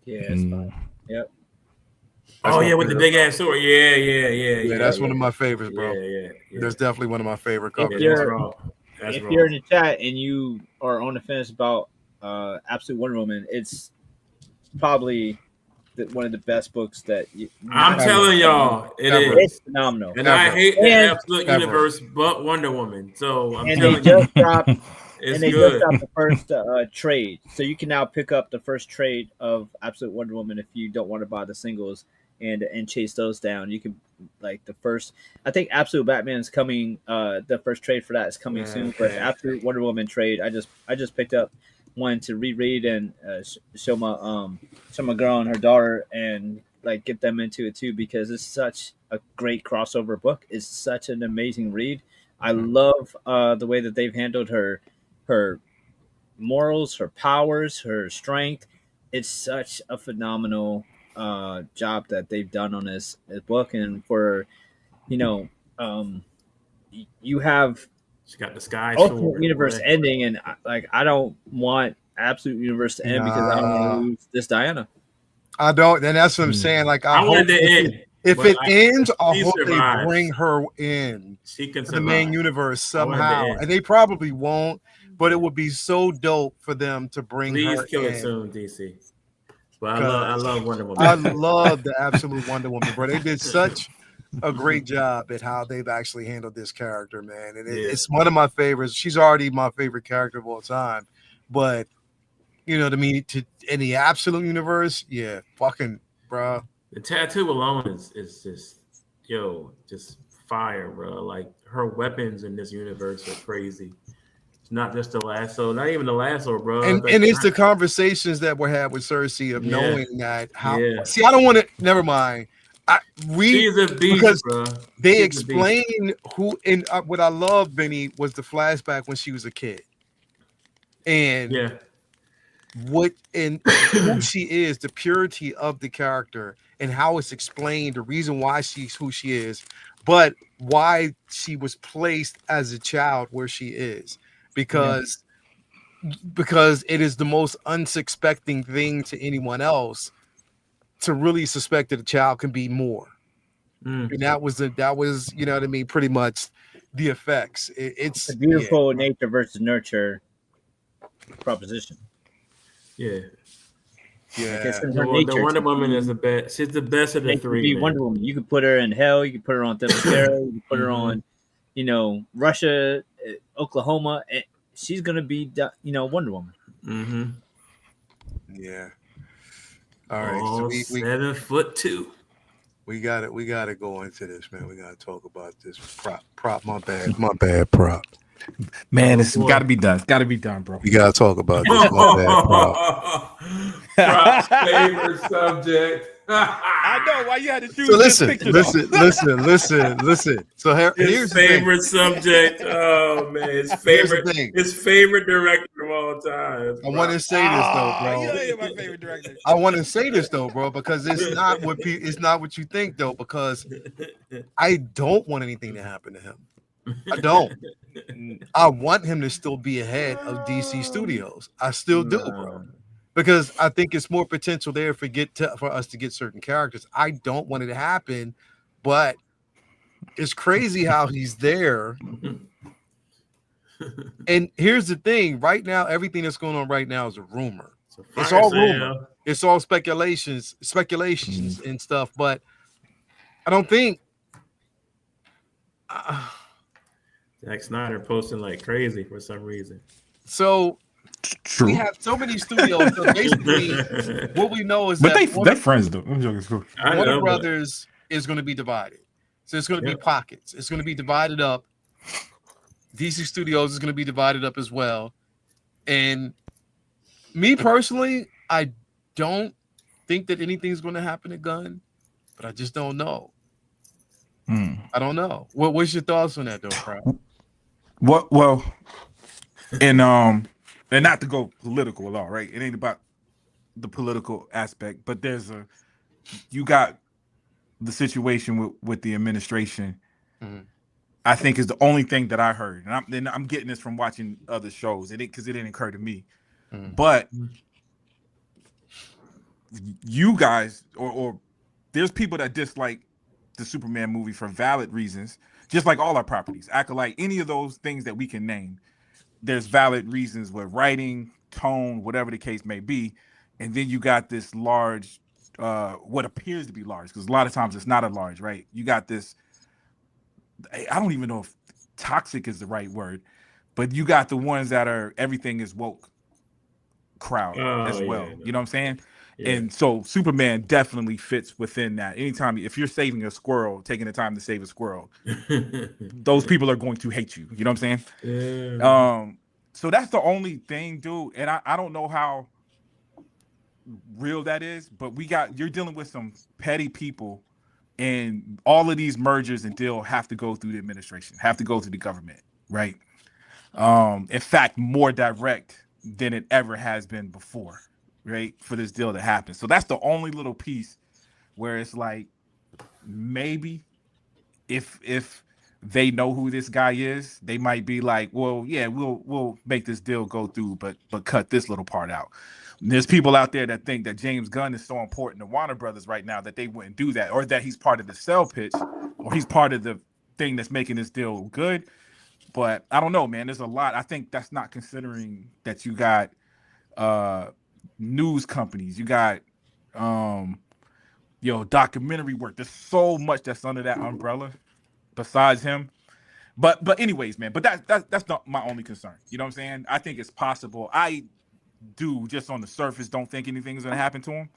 Yeah, it's fine. Yep. That's with the big ass sword. Yeah. That's one of my favorites, bro. Yeah. That's definitely one of my favorite covers. If you're in the chat and you are on the fence about Absolute Wonder Woman, it's probably one of the best books that I'm telling y'all, it's phenomenal. And I hate the Absolute universe, but Wonder Woman. So I'm telling you, just dropped the first trade, so you can now pick up the first trade of Absolute Wonder Woman if you don't want to buy the singles and chase those down. You can like the first. I think Absolute Batman is coming. The first trade for that is coming soon. But Absolute Wonder Woman trade, I just picked up one to reread and show my girl and her daughter and like get them into it too, because it's such a great crossover book. It's such an amazing read. I love the way that they've handled her morals, her powers, her strength. It's such a phenomenal job that they've done on this book. And for you have she got the sky Ultimate Universe ending, and like I don't want Absolute Universe to end because I don't want to lose this Diana. I don't, and that's what I'm saying. Like I hope if it ends, I hope they bring her in to the main universe somehow, and they probably won't. But it would be so dope for them to bring her in. Please kill it soon, DC. But I love Wonder Woman. I love the Absolute Wonder Woman, bro. They did such a great job at how they've actually handled this character, man. And it's one of my favorites. She's already my favorite character of all time. But you know what I mean? In the Absolute universe, fucking bro. The tattoo alone is just fire, bro. Like her weapons in this universe are crazy. It's not just the lasso, not even the lasso, bro. And it's the conversations that were had with Cersei of knowing that how. See, I don't want to. Never mind. She's a beast, because bro. They explain who. And what I love, Benny, was the flashback when she was a kid, and who she is, the purity of the character, and how it's explained, the reason why she's who she is, but why she was placed as a child where she is, because it is the most unsuspecting thing to anyone else to really suspect that a child can be more. And that was you know what I mean, pretty much the effects. It's a beautiful nature versus nurture proposition. Yeah. Yeah. The Wonder Woman is the best. She's the best of the three. Wonder Woman. You could put her in hell. You could put her on Themyscira. You could put her on, Russia, Oklahoma. And she's gonna be, Wonder Woman. Mm-hmm. Yeah. All right. So we 7'2". We got it. We got to go into this, man. We got to talk about this prop. My bad. Prop. Man, it's got to be done. It's got to be done, bro. We got to talk about this. My bad, prop. Prop's favorite subject. I know why you had to choose. So listen. So here's his favorite subject. Oh man, his favorite director of all time. I want to say this though, bro. Yeah, my favorite director. I want to say this though, bro, because it's not what you think though. Because I don't want anything to happen to him. I don't. I want him to still be ahead of DC Studios. I still do, bro. Because I think it's more potential there for us to get certain characters. I don't want it to happen, but it's crazy how he's there. And here's the thing: right now, everything that's going on right now is a rumor. It's all rumor. It's all speculations and stuff. But I don't think Zack Snyder posting like crazy for some reason. So. True. We have so many studios. So basically, what we know is they're friends though. Warner Brothers is going to be divided. So it's going to be pockets. It's going to be divided up. DC Studios is going to be divided up as well. And me personally, I don't think that anything's going to happen to Gunn, but I just don't know. I don't know. What's your thoughts on that, though, Prop? Well, and not to go political at all, right? It ain't about the political aspect, but you got the situation with the administration. Mm-hmm. I think is the only thing that I heard, and I'm getting this from watching other shows, because it didn't occur to me. Mm-hmm. But you guys, or there's people that dislike the Superman movie for valid reasons, just like all our properties. Acolyte, any of those things that we can name. There's valid reasons with writing, tone, whatever the case may be. And then you got this large, what appears to be large, because a lot of times it's not a large, right? You got this, I don't even know if toxic is the right word, but you got the ones that are everything is woke crowd as well. Yeah. You know what I'm saying? Yeah. And so Superman definitely fits within that. Anytime, if you're saving a squirrel, taking the time to save a squirrel, those people are going to hate you. You know what I'm saying? Yeah. So that's the only thing, dude. And I don't know how real that is, but you're dealing with some petty people, and all of these mergers and deals have to go through the administration, have to go through the government, right? In fact, more direct than it ever has been before. Right, for this deal to happen. So that's the only little piece where it's like, maybe if they know who this guy is, they might be like, well, yeah, we'll make this deal go through, but cut this little part out. And there's people out there that think that James Gunn is so important to Warner Brothers right now that they wouldn't do that, or that he's part of the sell pitch, or he's part of the thing that's making this deal good. But I don't know, man. There's a lot. I think that's not considering that you got news companies, you got documentary work. There's so much that's under that umbrella besides him. But anyways, man, but that's not my only concern. You know what I'm saying? I think it's possible. I do, just on the surface, don't think anything's gonna happen to him.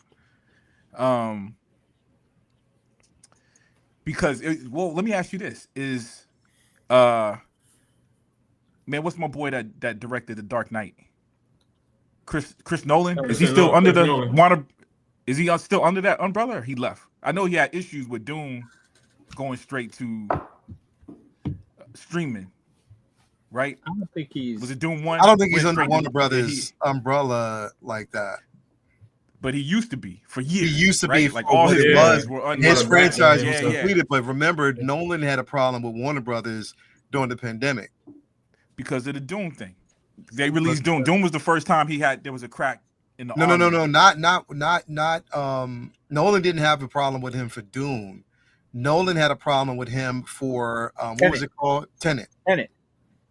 Because let me ask you this: man, what's my boy that directed The Dark Knight? Chris Nolan? Is he still under the Warner? Is he still under that umbrella, or he left? I know he had issues with Doom going straight to streaming, right? I don't think was it Doom 1? I don't think he's under Warner Brothers umbrella like that. But he used to be for years. He used to right? be like all his buzz were under his franchise was completed. But remember, Nolan had a problem with Warner Brothers during the pandemic because of the Doom thing. They released Doom. Doom was the first time there was a crack in the No. Not Nolan didn't have a problem with him for Doom. Nolan had a problem with him for what was it called? Tenet.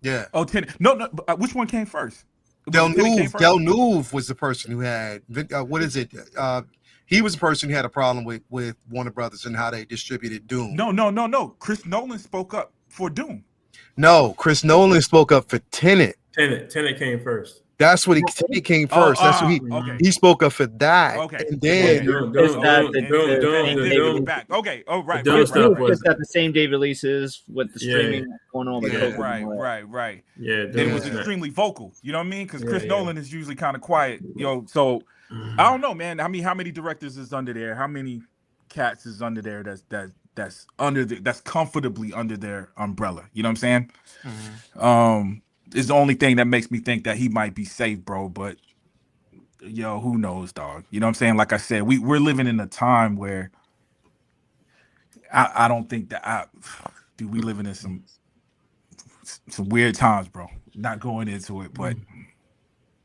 Yeah. Oh, Tenet. No. Which one came first? Villeneuve was the person who had what is it? He was the person who had a problem with Warner Brothers and how they distributed Doom. No. Chris Nolan spoke up for Doom. No, Chris Nolan spoke up for Tenet. Tenet came first. That's what he came first. That's what he spoke up for that. Okay. And then back. Okay. Oh, right. It's at the same day releases with the streaming going on. Right. Yeah. Then it was extremely vocal. You know what I mean? Because Chris Nolan is usually kind of quiet. So I don't know, man. I mean, how many directors is under there? How many cats is under there that's comfortably under their umbrella? You know what I'm saying? Mm-hmm. Is the only thing that makes me think that he might be safe, bro. But who knows, dog? You know what I'm saying? Like I said, we're living in a time where I don't think that we living in some weird times, bro. Not going into it, but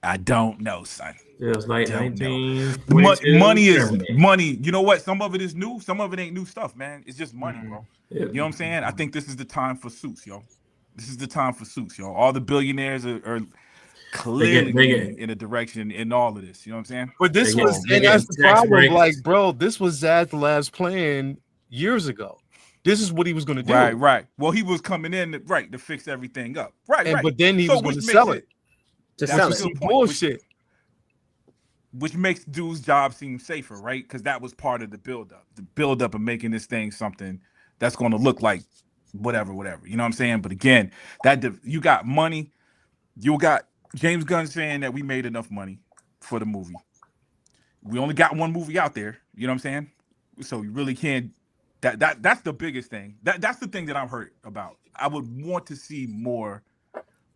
I don't know, son. Yeah, it's like 19. Money is money. You know what? Some of it is new. Some of it ain't new stuff, man. It's just money, bro. You know what I'm saying? I think this is the time for suits, yo. This is the time for suits, yo. All the billionaires are clearly moving in a direction in all of this. You know what I'm saying? But that's the problem. Like, bro, this was Zad's plan years ago. This is what he was going to do. Right. Well, he was coming in to fix everything up. Right. But then he was going to sell it. Some bullshit. Which makes dude's job seem safer, right? Because that was part of the buildup. The buildup of making this thing something that's going to look like whatever. You know what I'm saying? But again, you got money. You got James Gunn saying that we made enough money for the movie. We only got one movie out there. You know what I'm saying? So you really can't. That's the biggest thing. That's the thing that I'm hurt about. I would want to see more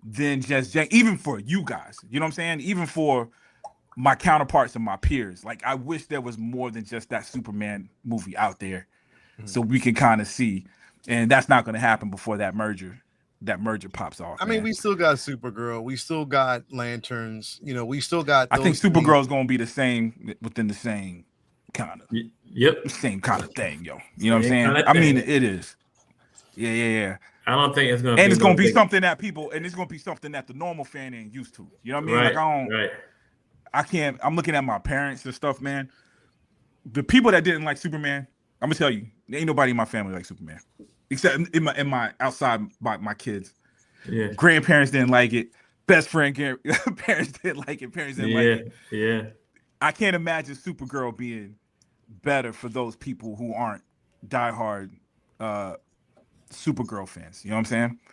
than just even for you guys. You know what I'm saying? Even for my counterparts and my peers. Like, I wish there was more than just that Superman movie out there, so we can kind of see. And that's not going to happen before that merger pops off. I mean, we still got Supergirl. We still got Lanterns. We still got. I think Supergirl is going to be the same within the same kind of. Yep. Same kind of thing, yo. You know what I'm saying? I mean, it is. Yeah. I don't think it's going to. And it's going to be something that it's going to be something that the normal fan ain't used to. You know what I mean? Right. I can't. I'm looking at my parents and stuff, man. The people that didn't like Superman, I'm gonna tell you, there ain't nobody in my family like Superman, except in my outside my kids. Yeah. Grandparents didn't like it. Best friend parents didn't like it. Parents didn't like it. Yeah. I can't imagine Supergirl being better for those people who aren't diehard Supergirl fans. You know what I'm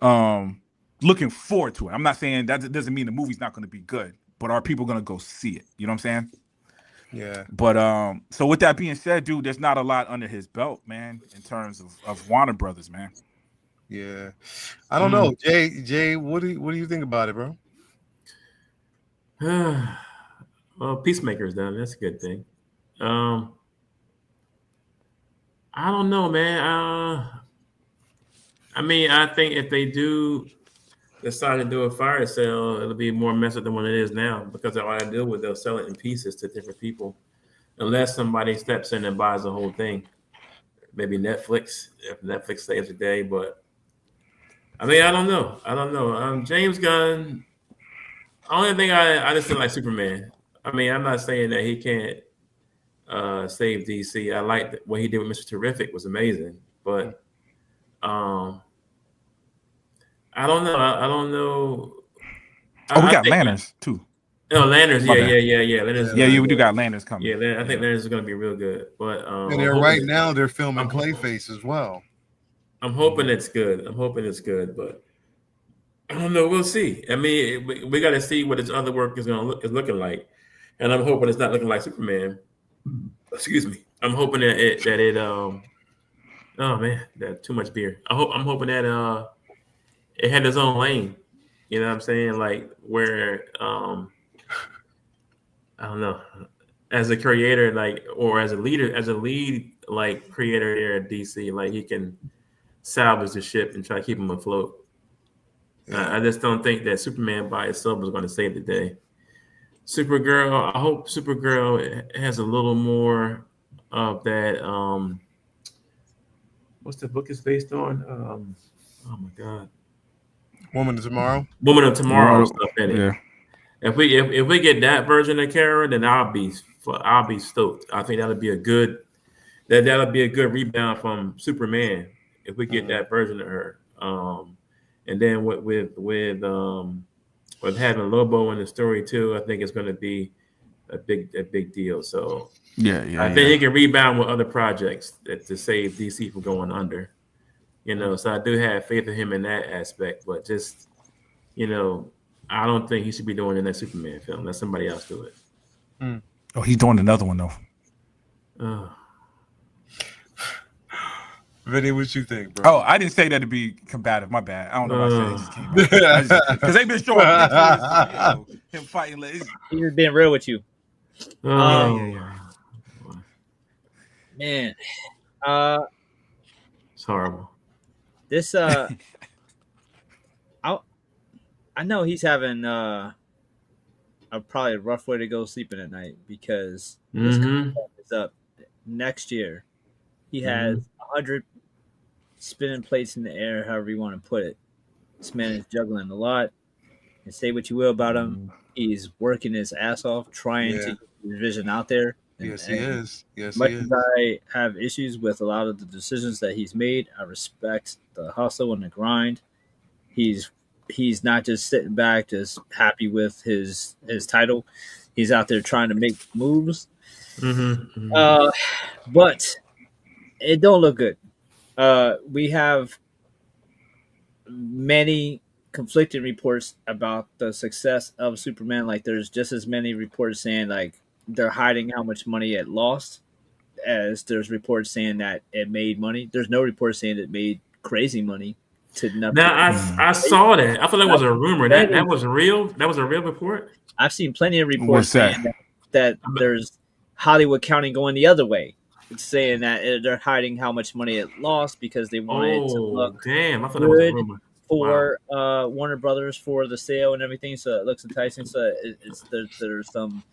saying? Looking forward to it. I'm not saying that doesn't mean the movie's not going to be good. But are people gonna go see it? You know what I'm saying? Yeah. But so with that being said, dude, there's not a lot under his belt, man, in terms of Warner Brothers, man. Yeah. I don't know. Jay, what do you think about it, bro? Well, Peacemaker's done. That's a good thing. I don't know, man. I mean, I think if they do decide to do a fire sale, it'll be more messy than what it is now, because all I do with they'll sell it in pieces to different people, unless somebody steps in and buys the whole thing. Maybe Netflix, if Netflix saves the day. But I mean, I don't know. James Gunn. Only thing I just didn't like Superman. I mean, I'm not saying that he can't save DC. I like what he did with Mr. Terrific was amazing, but I don't know. I don't know. We got Lanterns too. Oh, Lanterns. Yeah. Lanterns, we do got Lanterns coming. Yeah, I think Lanterns is going to be real good. But and they're filming Clayface as well. I'm hoping it's good. But I don't know. We'll see. I mean, we got to see what his other work is looking like, and I'm hoping it's not looking like Superman. Excuse me. I'm hoping that it. Oh man, that too much beer. I'm hoping that it had its own lane. You know what I'm saying? Like where I don't know, as a creator, like, or as a lead like creator there at DC, like he can salvage the ship and try to keep them afloat. I just don't think that Superman by itself is going to save the day. Supergirl, I hope Supergirl has a little more of that what's the book is based on? Oh my God, Woman of Tomorrow. Woman of Tomorrow stuff in it. Yeah. If we get that version of Kara, then I'll be stoked. I think that'll be a good rebound from Superman if we get that version of her. And then with having Lobo in the story too, I think it's going to be a big deal. So I think he can rebound with other projects to save DC from going under. So I do have faith in him in that aspect, but just I don't think he should be doing in that Superman film. Let somebody else do it. Oh, he's doing another one though. Vinny, what you think, bro? Oh, I didn't say that to be combative. My bad. I don't know why I said it just came out. Because they've been showing him fighting. He's just being real with you. Man. It's horrible. This I know he's having probably a rough way to go sleeping at night because this contract is up next year. He has 100 spinning plates in the air, however you want to put it. This man is juggling a lot. And say what you will about him, he's working his ass off trying to get his vision out there. Yes, he is. Yes, much as I have issues with a lot of the decisions that he's made, I respect the hustle and the grind. He's not just sitting back, just happy with his title. He's out there trying to make moves. But it don't look good. We have many conflicting reports about the success of Superman. Like there's just as many reports saying like they're hiding how much money it lost as there's reports saying that it made money. There's no report saying it made crazy money to nothing. Now I saw that. I thought that was a rumor. That was real. That was a real report. I've seen plenty of reports saying that there's Hollywood counting going the other way. It's saying that they're hiding how much money it lost because they wanted to look I thought that was a rumor. For Warner Brothers for the sale and everything, so it looks enticing. So there's some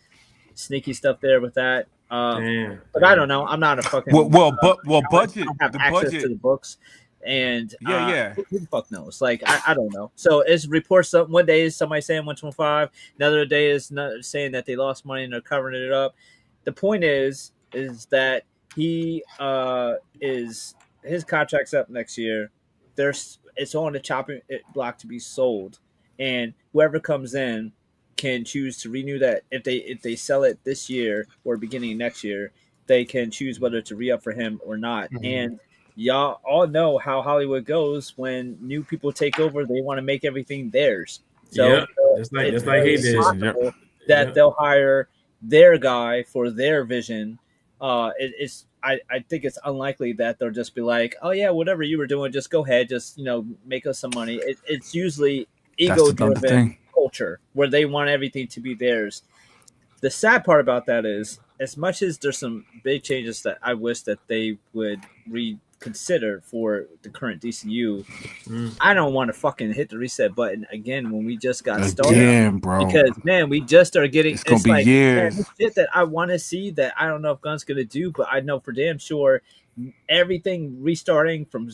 sneaky stuff there with that. But I don't know. I'm not a fucking budget. I have access to the books, and who the fuck knows? Like I don't know. So it's reports. One day is somebody saying 125. Another day is saying that they lost money and they're covering it up. The point is that he his contract's up next year. It's on the chopping block to be sold, and whoever comes in can choose to renew that. If they sell it this year or beginning next year, they can choose whether to re-up for him or not. And y'all all know how Hollywood goes when new people take over. They want to make everything theirs. So it's like he did. That they'll hire their guy for their vision. I think it's unlikely that they'll just be like, oh yeah, whatever you were doing, just go ahead, just make us some money. It's usually ego-driven culture where they want everything to be theirs. The sad part about that is, as much as there's some big changes that I wish that they would reconsider for the current DCU, I don't want to fucking hit the reset button again when we just got started. Bro. Because man, we just are getting. It's gonna be years. Man, shit that I want to see that I don't know if Gunn's gonna do, but I know for damn sure everything restarting from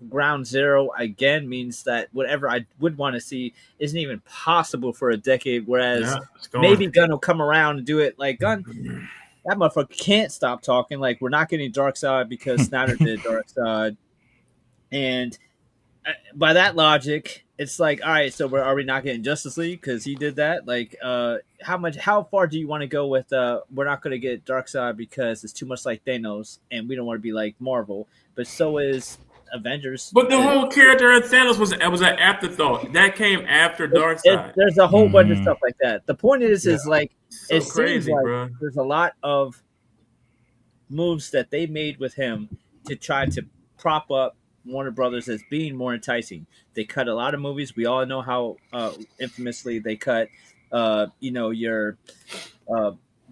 ground zero again means that whatever I would want to see isn't even possible for a decade. Whereas maybe Gunn will come around and do it. Like Gunn, that motherfucker can't stop talking. Like we're not getting Darkseid because Snyder did Darkseid, and by that logic, it's like, all right, so are we not getting Justice League because he did that? Like, how far do you want to go with? We're not going to get Darkseid because it's too much like Thanos, and we don't want to be like Marvel. But so is Avengers. But the whole character of Thanos was an afterthought. That came after Darkseid. There's a whole bunch of stuff like that. The point is like so it crazy, seems like bro. There's a lot of moves that they made with him to try to prop up Warner Brothers as being more enticing. They cut a lot of movies. We all know how infamously they cut, your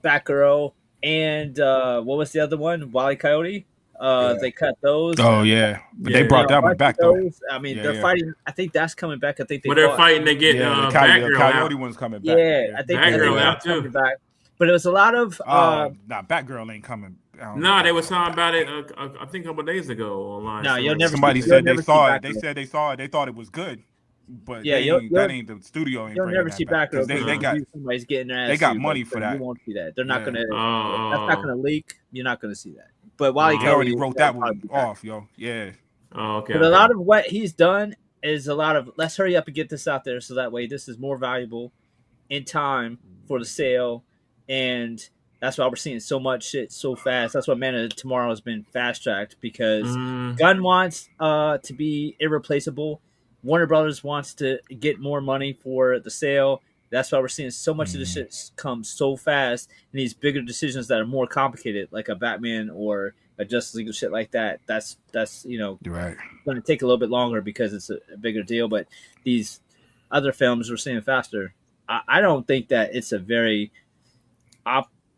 Batgirl and what was the other one? Wile E. Coyote. They cut those. Oh yeah, but they brought that one back though. I mean, they're fighting. I think that's coming back. I think they're fighting to get the Coyote one's coming back. Yeah, I think Batgirl out too. Back. But it was a lot of Batgirl ain't coming. No, they were talking about it. I think a couple of days ago online. No, you'll never. Somebody said they saw it. They said they saw it. They thought it was good, but that ain't the studio. Ain't you'll never see back because they got somebody's getting their ass. They got money for that. You won't see that. They're not gonna. That's not gonna leak. You're not gonna see that. But while he already wrote that one off, yo. Yeah. Oh, okay. But a lot of what he's done is a lot of let's hurry up and get this out there so that way this is more valuable in time for the sale, and that's why we're seeing so much shit so fast. That's why Man of Tomorrow has been fast tracked because Gunn wants to be irreplaceable. Warner Brothers wants to get more money for the sale. That's why we're seeing so much of this shit come so fast, and these bigger decisions that are more complicated, like a Batman or a Justice League or shit like that. That's You're right. going to take a little bit longer because it's a bigger deal. But these other films we're seeing faster. I don't think that it's a very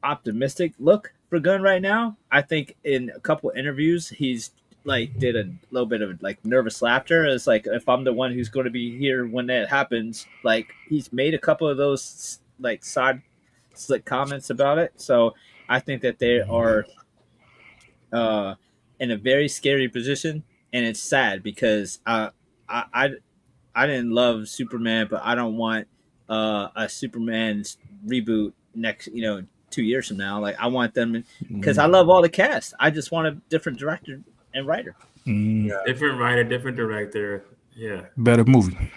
optimistic look for Gunn right now. I think in a couple interviews he's like did a little bit of like nervous laughter. It's like if I'm the one who's going to be here when that happens. Like he's made a couple of those like side slick comments about it. So I think that they are in a very scary position, and it's sad because I didn't love Superman, but I don't want a Superman reboot next 2 years from now. Like I want them because I love all the cast. I just want a different director and writer. Different writer, different director. Yeah, better movie.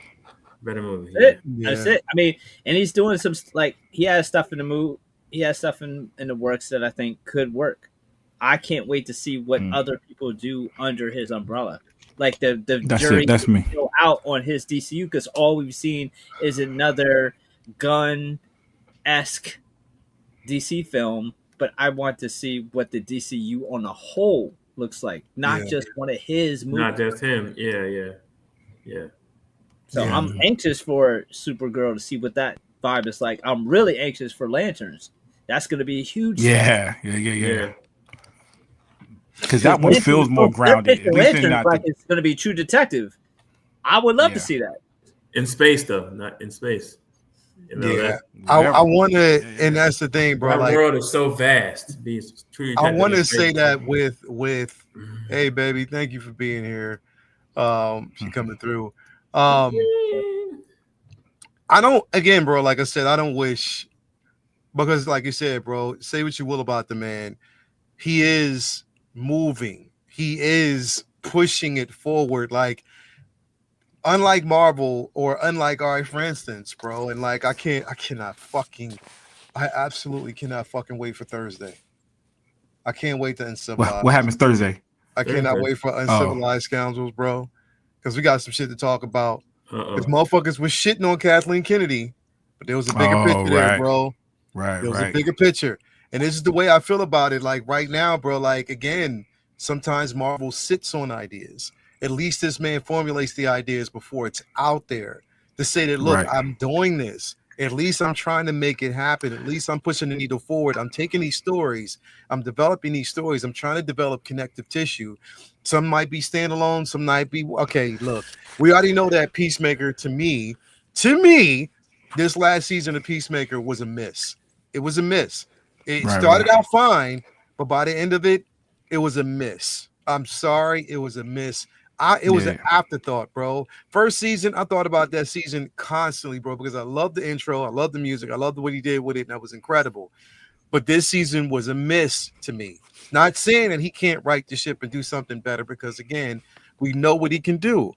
That's it. I mean, and he's doing some like he has stuff in the move. He has stuff in the works that I think could work. I can't wait to see what other people do under his umbrella. Like the jury that's me. Go out on his DCU because all we've seen is another Gunn-esque DC film, but I want to see what the DCU on a whole looks like, not just one of his movies. Not just him. Yeah. So I'm anxious for Supergirl to see what that vibe is like. I'm really anxious for Lanterns. That's going to be a huge. Yeah. Because that one feels more grounded. At least like it's going to be True Detective. I would love to see that in space, though, not in space. I want to, and that's the thing, bro. Our world is so vast. I want to say that with, hey, baby, thank you for being here. She coming through. I don't, again, bro. Like I said, I don't wish because, like you said, bro. Say what you will about the man, he is moving. He is pushing it forward. Like, unlike Marvel or unlike, all right, for instance, bro, and like I absolutely cannot fucking wait for Thursday. I can't wait to Uncivilized. What happens Thursday? I cannot wait for Uncivilized Scoundrels, bro, because we got some shit to talk about. Because motherfuckers was shitting on Kathleen Kennedy, but there was a bigger picture there, bro. Right. There was a bigger picture. And this is the way I feel about it. Like right now, bro, like again, sometimes Marvel sits on ideas. At least this man formulates the ideas before it's out there to say that, look, I'm doing this. At least I'm trying to make it happen. At least I'm pushing the needle forward. I'm taking these stories. I'm developing these stories. I'm trying to develop connective tissue. Some might be standalone. Some might be, okay, look, we already know that Peacemaker to me, this last season of Peacemaker was a miss. It was a miss. It started out fine, but by the end of it, it was a miss. I'm sorry. It was a miss. It was an afterthought, bro. First season, I thought about that season constantly, bro, because I love the intro. I love the music. I love what he did with it, and that was incredible. But this season was a miss to me. Not saying that he can't right the ship and do something better, because, again, we know what he can do.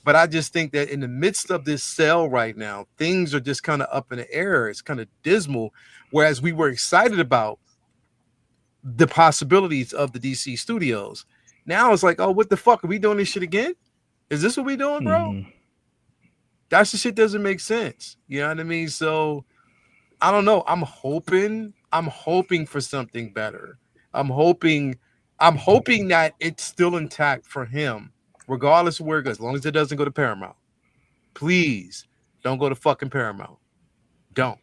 But I just think that in the midst of this sale right now, things are just kind of up in the air. It's kind of dismal, whereas we were excited about the possibilities of the DC studios. Now it's like, oh, what the fuck? Are we doing this shit again? Is this what we doing, bro? That shit doesn't make sense. You know what I mean? So I don't know. I'm hoping for something better. I'm hoping that it's still intact for him, regardless of where it goes, as long as it doesn't go to Paramount. Please don't go to fucking Paramount. Don't.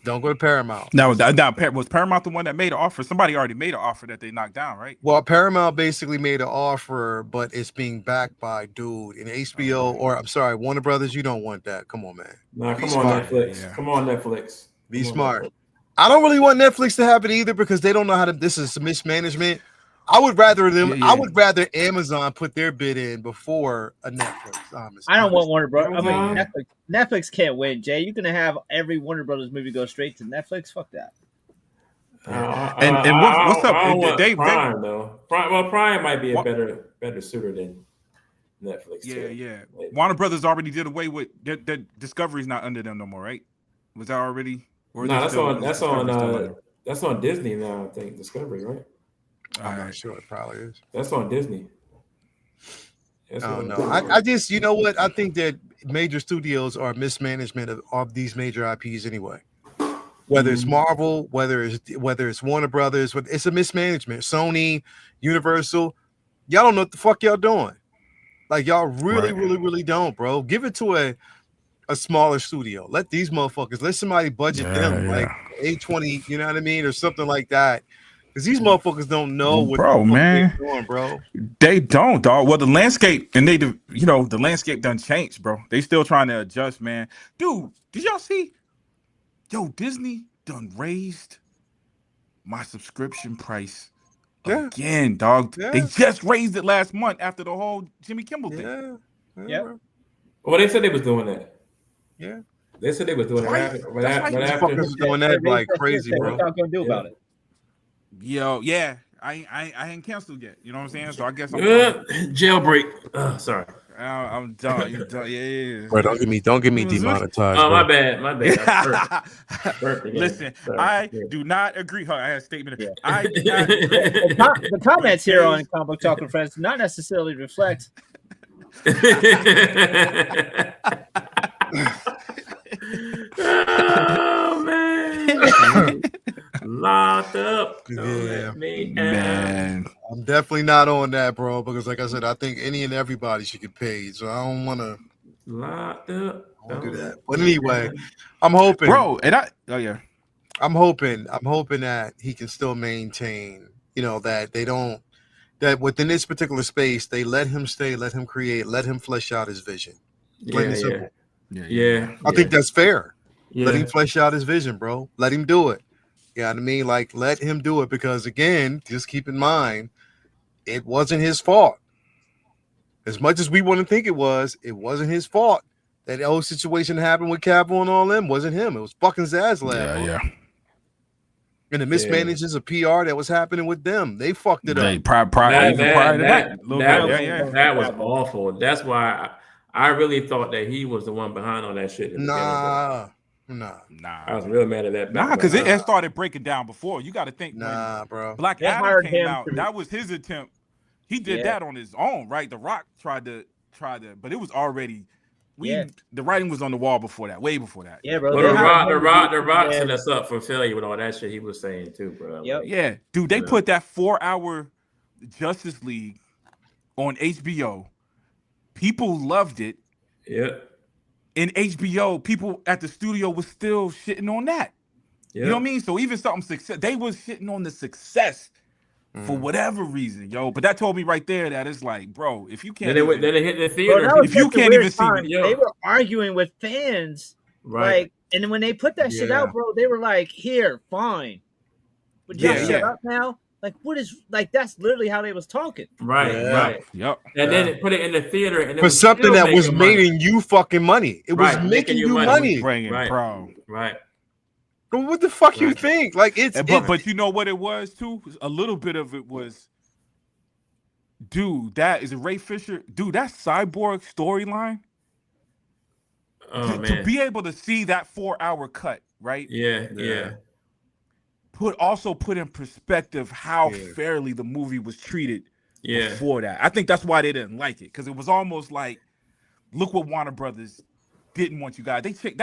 Don't go to Paramount. Now, was Paramount the one that made an offer? Somebody already made an offer that they knocked down, right? Well, Paramount basically made an offer, but it's being backed by dude in HBO, or I'm sorry, Warner Brothers. You don't want that. Come on, man. Nah, come on, Netflix. Yeah. Come on, Netflix. Be smart. I don't really want Netflix to have it either because they don't know how to. This is mismanagement. I would rather them. Yeah. I would rather Amazon put their bid in before a Netflix. I don't want Warner Brothers. I mean, Netflix can't win. Jay, you're gonna have every Warner Brothers movie go straight to Netflix. Fuck that. And what's up? Prime though. Prime might be a better suitor than Netflix. Yeah. Warner Brothers already did away with the Discovery's not under them no more, right? Was that already? No, that's on Disney now. I think Discovery, right? I'm not sure. It probably is. That's on Disney. No. I just, you know what? I think that major studios are mismanagement of these major IPs anyway. Whether it's Marvel, whether it's Warner Brothers, it's a mismanagement. Sony, Universal, y'all don't know what the fuck y'all doing. Like y'all really don't, bro. Give it to a smaller studio. Let these motherfuckers. Let somebody budget them like A20. You know what I mean, or something like that. Because these motherfuckers don't know what they're doing, bro. They don't, dog. Well, the landscape and the landscape done changed, bro. They still trying to adjust, man. Dude, did y'all see? Yo, Disney done raised my subscription price again, dog. Yeah. They just raised it last month after the whole Jimmy Kimmel thing. Yeah. Well, they said they was doing that. Yeah. They said they was doing that. But after doing that like crazy, bro. What y'all gonna do about it? Yo, yeah, I ain't canceled yet. You know what I'm saying? So I guess I'm jailbreak. Sorry. I'm done. You're done. Yeah. Bro, don't get me demonetized. Oh, my bad. Listen, I do not agree. I had a statement. I do not the comments here on Comic Book Talking Friends do not necessarily reflect. Oh man. Locked up. Man. I'm definitely not on that, bro, because like I said, I think any and everybody should get paid. So I don't want to locked up. Don't do that. But anyway, I'm hoping, bro, and I'm hoping that he can still maintain, that within this particular space, they let him stay, let him create, let him flesh out his vision. Yeah. I think that's fair. Yeah. Let him flesh out his vision, bro. Let him do it. You know what I mean? Like, let him do it because, again, just keep in mind, it wasn't his fault. As much as we want to think it wasn't his fault. That whole situation happened with Cavill and all them wasn't him. It was fucking Zaslav. Yeah. And the mismanagements of PR that was happening with them, they fucked it up. That was awful. That's why I really thought that he was the one behind all that shit. Nah. I was real mad at that. Because it started breaking down before. You got to think. Bro. Black Adam came out. That was his attempt. He did that on his own, right? The Rock tried to, but it was already. The writing was on the wall before that, way before that. Yeah, bro. But the Rock set us up for failure with all that shit he was saying too, bro. Yep. Yeah, dude. They put that 4-hour Justice League on HBO. People loved it. Yeah. In HBO, people at the studio was still shitting on that. Yeah. You know what I mean? So even something success, they was shitting on the success for whatever reason, yo. But that told me right there that it's like, bro, if you can't, then it hit the theater. Bro, if you can't even see, they were arguing with fans, right? Like, and then when they put that shit out, bro, they were like, "Here, fine, but y'all shut up now." Like, what is like? That's literally how they was talking. Right. Yep. And then it put it in the theater, and for something that was making you fucking money. It was making you money. Right. But what the fuck you think? Like but you know what it was too? A little bit of it was, dude. That is a Ray Fisher, dude. That Cyborg storyline. To be able to see that 4-hour cut, right? Yeah. Put in perspective how fairly the movie was treated before that. I think that's why they didn't like it, because it was almost like, look what Warner Brothers didn't want you guys. They checked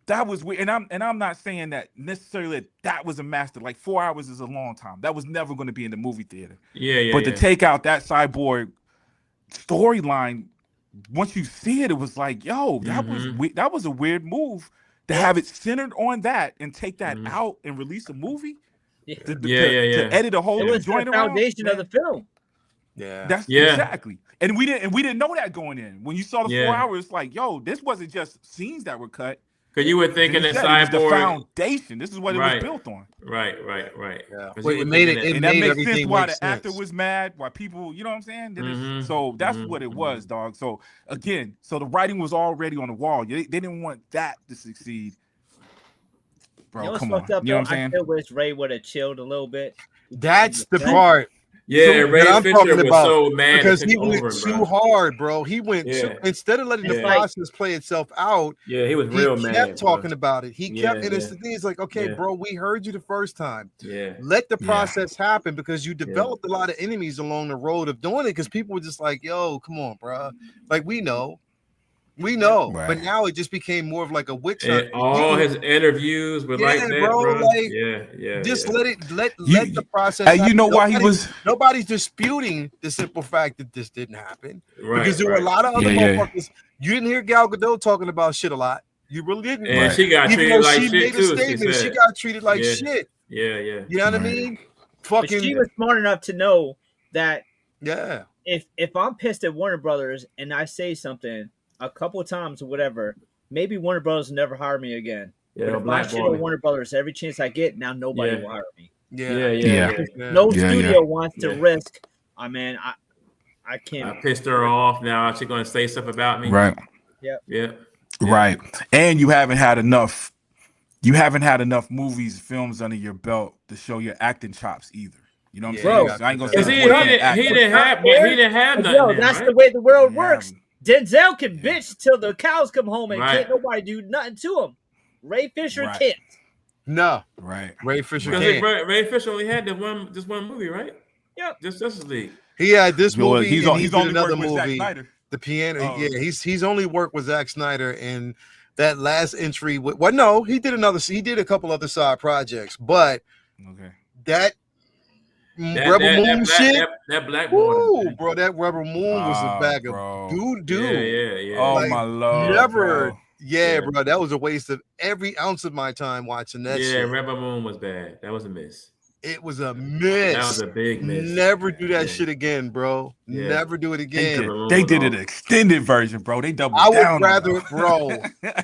that was weird. And I'm not saying that necessarily that was a master. Like 4 hours is a long time. That was never going to be in the movie theater. But to take out that Cyborg storyline, once you see it, it was like, yo, that was a weird move. To have it centered on that and take that out and release a movie, to edit a whole joint around, foundation of the film. That's exactly. And we didn't know that going in. When you saw the 4 hours, like, yo, this wasn't just scenes that were cut. Because you were thinking that Cyborg the foundation. This is what it was built on. Right. Yeah. Well, it made and that makes sense why the actor was mad, why people, you know what I'm saying? So that's what it was, dog. So again, the writing was already on the wall. They didn't want that to succeed. Bro, come on. Up, you know what I'm saying? I still wish Ray would have chilled a little bit. That's the part. Yeah, Ray Fisher was so mad because he went too hard, bro. He went instead of letting the process play itself out. Yeah, he was real mad. He kept talking about it. He kept, and it's the thing is like, okay, bro, we heard you the first time. Yeah, let the process happen because you developed a lot of enemies along the road of doing it. Because people were just like, yo, come on, bro. Like we know. But now it just became more of like a witch hunt. All his interviews were like that, bro. Like, just let the process. And you know why he was? Nobody's disputing the simple fact that this didn't happen, because there were a lot of other motherfuckers. You didn't hear Gal Gadot talking about shit a lot. You really didn't. And she got treated like shit too. She got treated like shit. Yeah. You know what I mean? Fucking. But she was smart enough to know that. Yeah. If I'm pissed at Warner Brothers and I say something a couple of times or whatever, maybe Warner Brothers will never hire me again. Yeah, but if I shit on Warner Brothers every chance I get, now nobody will hire me. Yeah. No studio wants to risk. I mean, I can't. I pissed her off. Now she's going to say stuff about me. Right. Yeah. Right. And you haven't had enough movies, films under your belt to show your acting chops either. You know what I'm saying? Bro, I ain't gonna say he didn't have nothing. Yo, that's the way the world works. Denzel can bitch till the cows come home and can't nobody do nothing to him. Ray Fisher can't. No. Right. Ray Fisher can't. Ray Fisher only had this one movie, right? Yep. Just Justice League. He had this movie. He's only another movie. Zack Snyder. The piano. He's only worked with Zack Snyder, and that last entry. He did a couple other side projects, but that Rebel Moon shit. That Black Moon. Bro, that Rebel Moon was a bag of doo. Yeah. Oh, like, my Lord. Bro, that was a waste of every ounce of my time watching that shit. Yeah, Rebel Moon was bad. That was a miss. It was a miss. That was a big miss. Never do that shit again, bro. Yeah. Never do it again. They did an extended version, bro. They doubled down. I would rather, bro.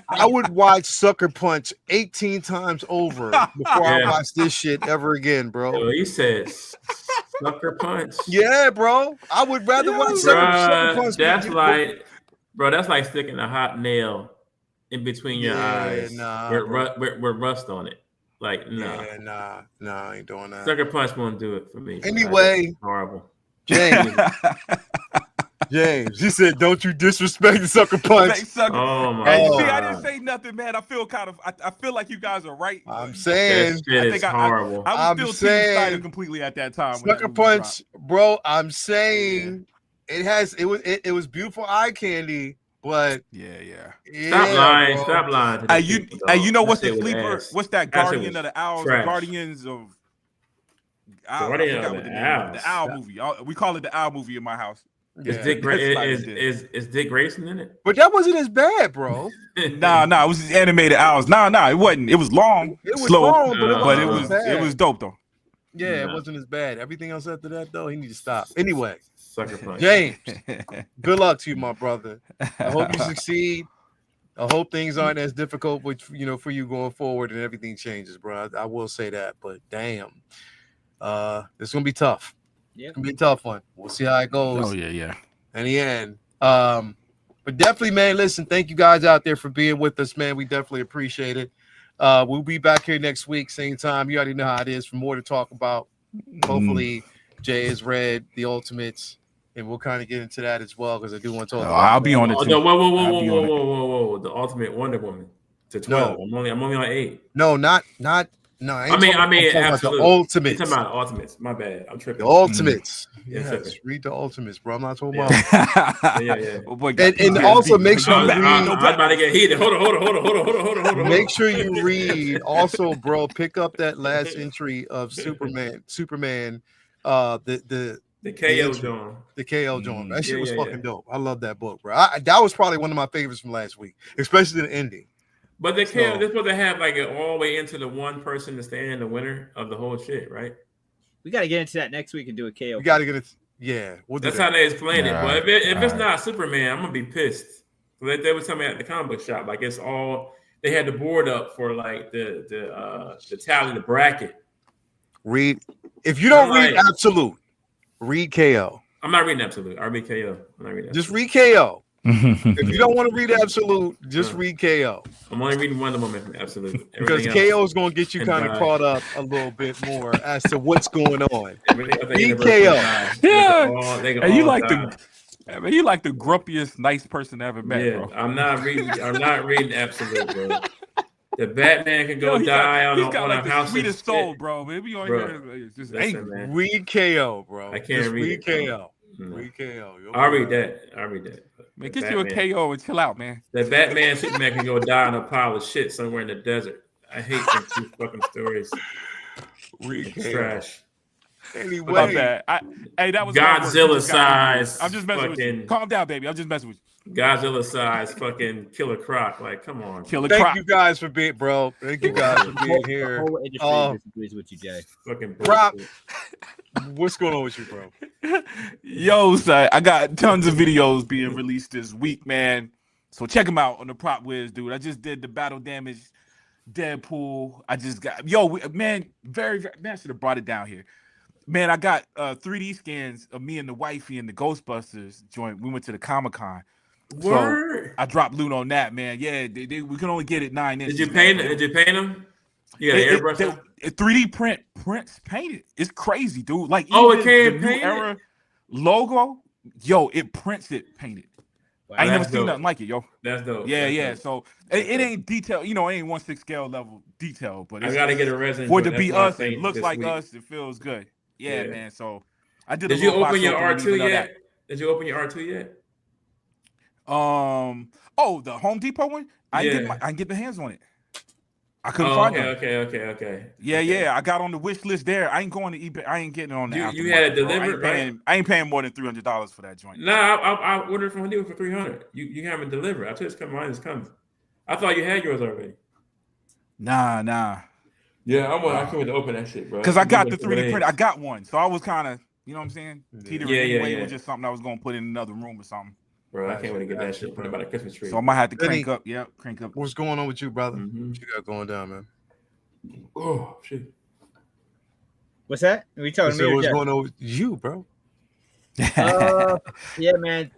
I would watch Sucker Punch 18 times over before I watch this shit ever again, bro. Yo, he said Sucker Punch. Yeah, bro. I would rather watch Sucker Punch. That's like sticking a hot nail in between your eyes with rust on it. Like, nah, I ain't doing that. Sucker Punch won't do it for me. Anyway, horrible. James, he said, "Don't you disrespect the Sucker Punch." Oh my God. See, I didn't say nothing, man. I feel like you guys are right. I'm saying that shit is horrible. I was still Team Snyder completely at that time. Sucker Punch, bro. I'm saying it was beautiful eye candy. But Stop lying. You know what's the sleeper? What's that Guardian of the Owls? Guardians of the Owl movie. We call it the Owl movie in my house. Is Dick Grayson in it? But that wasn't as bad, bro. Nah, it was animated owls. Nah, it wasn't. It was long, slow, but it was dope though. Yeah, it wasn't as bad. Everything else after that, though, he need to stop. Anyway, Sucker Punch. James, good luck to you, my brother. I hope you succeed. I hope things aren't as difficult for you going forward and everything changes, bro. I will say that, but damn, it's gonna be tough. Yeah, it's gonna be a tough one. We'll see how it goes. Oh yeah. In the end, but definitely, man. Listen, thank you guys out there for being with us, man. We definitely appreciate it. We'll be back here next week, same time. You already know how it is. For more to talk about, hopefully, Jay has read the Ultimates, and we'll kind of get into that as well because I do want to talk. I'll be on it too. No, whoa! The Ultimate Wonder Woman to 12. No. I'm only on 8. No, not. No, I mean, absolutely. The Ultimates. You're talking about Ultimates. My bad. I'm tripping. The Ultimates. Yes, read the Ultimates, bro. I'm not talking about. Yeah. Oh, boy, and also make sure you read. I'm about to get heated. Hold on. Make sure you read. Also, bro, pick up that last entry of Superman. The KO John. The KO John. That shit was fucking dope. I love that book, bro. That was probably one of my favorites from last week, especially the ending. But they're supposed to have like it all the way into the one person to stand the winner of the whole shit, right? We got to get into that next week and do a KO. We got to get it. Yeah, that's how they explain it. But if it's not Superman, I'm gonna be pissed. They were telling me at the comic book shop, like it's all they had the board up for like the tally, the bracket. Read if you don't read Absolute, read KO. I'm not reading Absolute. I read KO. I'm not reading just read KO. If you don't want to read Absolute, just read KO. I'm only reading Wonder Woman from Absolute. Because KO is going to get you kind of caught up a little bit more as to what's going on. Read KO. Yeah. And you like the grumpiest nice person I ever met, bro. I'm not reading Absolute, bro. The Batman can go die on a house. Sweetest soul, bro. Maybe you here. Just angry. Read KO, bro. I can't read KO. Read KO. I'll read that. Man, get you a KO and chill out, man. The Batman Superman can go die on a pile of shit somewhere in the desert. I hate them two fucking stories. Read trash. Anyway, about that. That was Godzilla size. I'm just messing with you. Calm down, baby. I'm just messing with you. Godzilla size fucking Killer Croc. Like, come on. Thank you guys for being, bro. Thank you guys for being here. The whole industry disagrees with you, Jay. Fucking Prop. What's going on with you, bro? Yo, son, I got tons of videos being released this week, man. So check them out on the Prop Wiz, dude. I just did the Battle Damage Deadpool. I just got man, very man, I should have brought it down here. Man, I got 3D scans of me and the wifey in the Ghostbusters joint. We went to the Comic-Con. So I dropped loot on that, man. Yeah, we can only get it 9 inches. Did you paint them? You got an airbrush them? 3D prints painted. It's crazy, dude. Like, it came the New Era logo, yo, it prints it painted. Wow, I ain't never seen nothing like it, yo. That's dope. Yeah. So it ain't detailed, it ain't 1/6 scale level detail, but I gotta get a resin for it to be us. It looks like us. It feels good. Yeah, man. So I did. Did you open your R2 yet? Did you open your R2 yet? The Home Depot one. I didn't get the hands on it. I couldn't find it. Okay. Yeah. I got on the wish list there. I ain't going to eBay. I ain't getting it on the. You had it delivered, right? I ain't paying more than $300 for that joint. Nah, I ordered from Home Depot for $300. You haven't delivered. I told you it's coming. Mine is coming. I thought you had yours already. Nah. Yeah, I can't wait to open that shit, bro. Because I got the 3D print. I got one, so I was kind of, you know what I'm saying? It was just something I was gonna put in another room or something. Bro, I can't wait to get that shit put about a Christmas tree. So I might have to crank up. Yep, crank up. What's going on with you, brother? What you got going down, man? Oh shit. What's that? Are we talking to me? What's going on with you, bro? Yeah, man.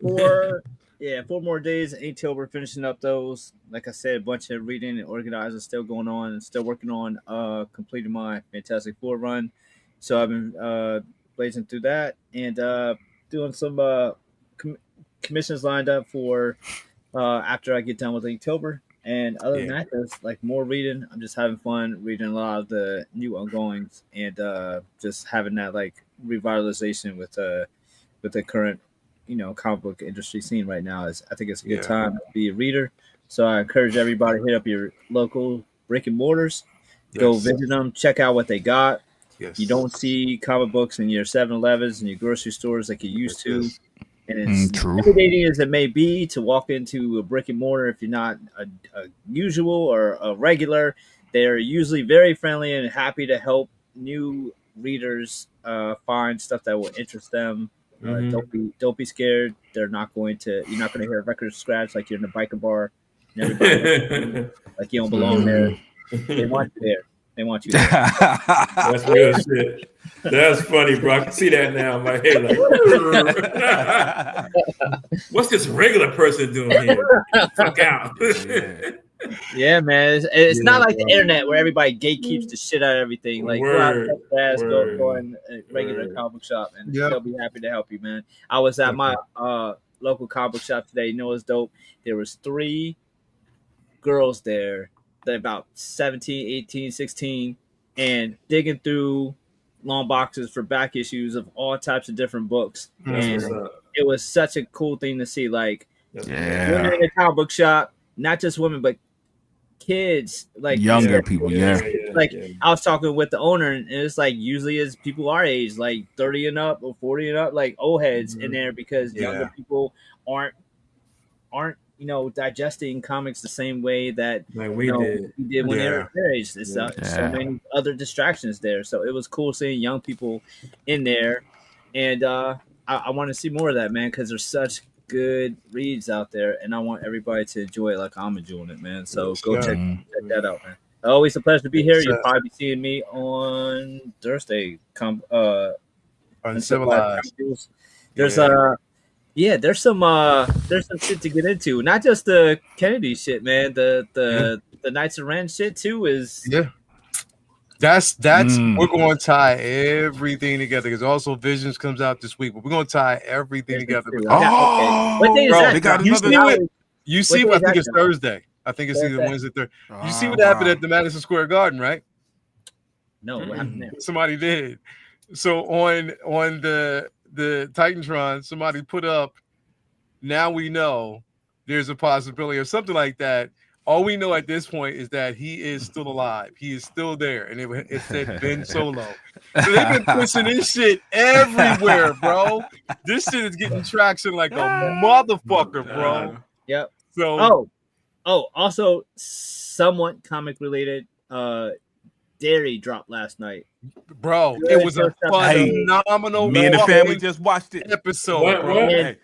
4 more days until we're finishing up those. Like I said, a bunch of reading and organizing still going on, and still working on completing my Fantastic Four run. So I've been blazing through that and doing some commissions lined up for after I get done with Inktober. And other than that, there's like more reading. I'm just having fun reading a lot of the new ongoings and just having that like revitalization with the current, comic book industry scene right now. I think it's a good time to be a reader. So I encourage everybody to hit up your local brick and mortars, go visit them, check out what they got. Yes. You don't see comic books in your 7-Elevens and your grocery stores like you used to. And it's intimidating as it may be to walk into a brick and mortar if you're not a usual or a regular. They're usually very friendly and happy to help new readers find stuff that will interest them. Don't be scared. You're not going to hear a record scratch like you're in a biker bar. And everybody like you don't belong there. They want you there. They want you there. That's real shit. That's funny, bro. I can see that now in my head. Like, what's this regular person doing here? Fuck out. Yeah, man. It's not like the internet where everybody gatekeeps the shit out of everything. Like, go out fast, go in a regular comic book shop, and they'll be happy to help you, man. I was at my local comic book shop today. You know what's dope? There was 3 girls there. They're about 17, 18, 16, and digging through long boxes for back issues of all types of different books. And it was such a cool thing to see. Like, women in a comic book shop, not just women, but kids, like younger people. I was talking with the owner, and it's like usually it's people our age, like 30 and up or 40 and up, like old heads in there because younger people aren't digesting comics the same way that we did when they were their age. There's so many other distractions there. So it was cool seeing young people in there. And I want to see more of that, man, because there's such good reads out there, and I want everybody to enjoy it like I'm enjoying it, man. So go check that out, man. Always a pleasure to be here. You'll probably be seeing me on Thursday. Uncivilized. There's there's some shit to get into. Not just the Kennedy shit, man. The Knights of Ren shit too is That's we're going to tie everything together because also Visions comes out this week, but we're going to tie everything together. What day is that? They got you another. You see, I think it's Thursday. I think it's either Wednesday, Thursday. You see what happened at the Madison Square Garden, right? No, what happened there? Somebody did. So on the Titantron, somebody put up. Now we know there's a possibility of something like that. All we know at this point is that he is still alive. He is still there, and it said Ben Solo. So they've been pushing this shit everywhere, bro. This shit is getting traction like a motherfucker, bro. Yep. So also somewhat comic related. Dairy dropped last night, bro. It was a phenomenal. Me and the family just watched it. Episode, bro.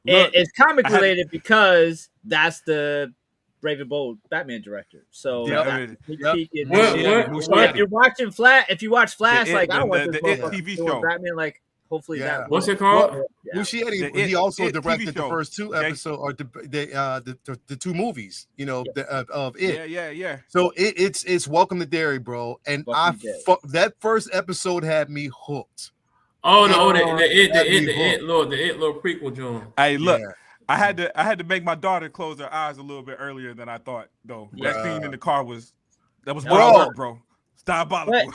It's comic related because that's the Brave and Bold Batman director. So if you're watching if you watch Flash, I don't want this TV show Batman. Like, hopefully that. What's it called? He also directed the first two episodes or the two movies. You know, of it. Yeah. So it's Welcome to Derry, bro. And that first episode had me hooked. Oh no, the It Lord prequel, John. Hey, look. Yeah. I had to make my daughter close her eyes a little bit earlier than I thought, though. That scene in the car was work, bro. It's diabolical.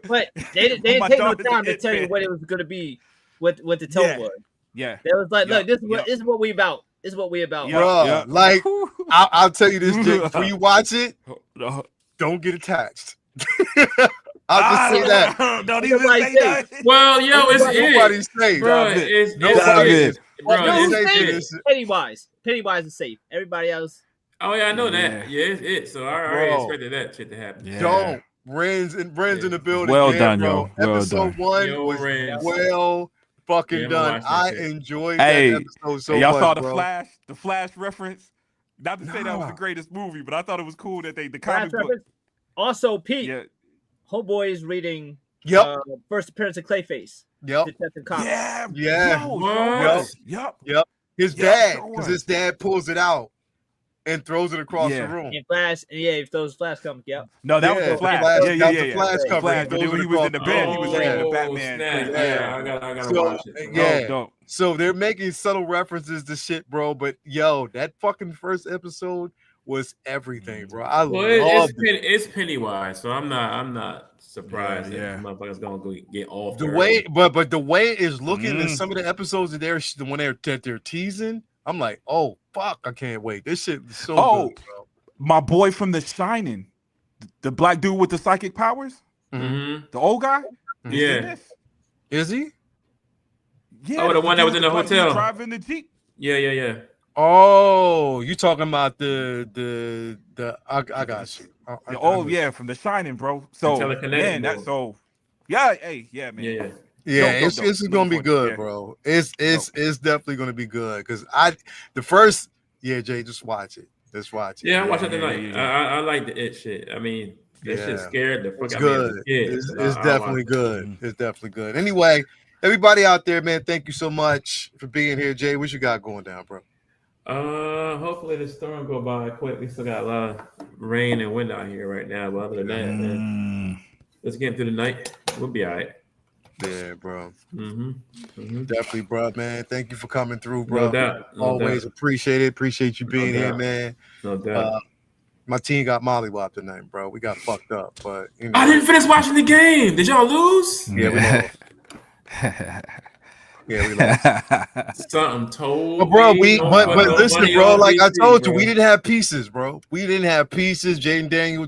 But they didn't take no time to tell you what it was going to be, what the tone was. Yeah, it was like, look, this is what we about. This is what we about, bro. Like, I'll tell you this, Jake. When you watch it, don't get attached. I'll just say that. Don't even say that. Well, it's nobody's safe, bro. Nobody's Pennywise. Pennywise is safe. Everybody else. Oh yeah, I know that. Yeah, it's it. So I already expected that shit to happen. Yeah. Don't. Ren's in the building. Well done, yo. Episode 1 was well fucking done. I enjoyed that episode so much. Y'all saw the Flash reference. Not to say that was the greatest movie, but I thought it was cool that the comic book. Also, Pete. Yeah. Homeboy is reading. First appearance of Clayface. Yep. His dad, because his dad pulls it out and throws it across the room. And Flash, if those Flash comic, No, that was the Flash. That was the Flash cover. Flash, but when he was in the bed, he was reading the Batman. I gotta watch it. So they're making subtle references to shit, bro. But that fucking first episode was everything, bro. I love it. It's Pennywise, so I'm not surprised that motherfuckers gonna go get off the way, but the way it is looking in some of the episodes that they're teasing, I'm like, oh fuck, I can't wait. This shit is so good, bro. My boy from The Shining, the black dude with the psychic powers, the old guy, is he? Yeah, the one that was in the hotel driving the Jeep. Yeah. Oh, you talking about the I got you. From The Shining, bro. So man, that's so man. It's gonna be good, bro. It's definitely gonna be good because Jay, just watch it. Just watch it. Yeah, I watched it tonight. I like the shit. I mean, that shit scared the fuck out of me. It's definitely good. It's definitely good. Anyway, everybody out there, man, thank you so much for being here, Jay. What you got going down, bro? Hopefully the storm go by quick. We still got a lot of rain and wind out here right now, but other than that, man, let's get through the night. We'll be all right. Yeah, bro. Definitely, bro, man. Thank you for coming through, bro. No doubt. Always appreciate it. Appreciate you being here, man. No doubt. My team got mollywopped tonight, bro. We got fucked up, but I didn't finish watching the game. Did y'all lose? Yeah, we lost. Yeah, we lost. Something told. But bro, but listen, bro. Like I told you, we didn't have pieces, bro. We didn't have pieces. Jaden Daniel,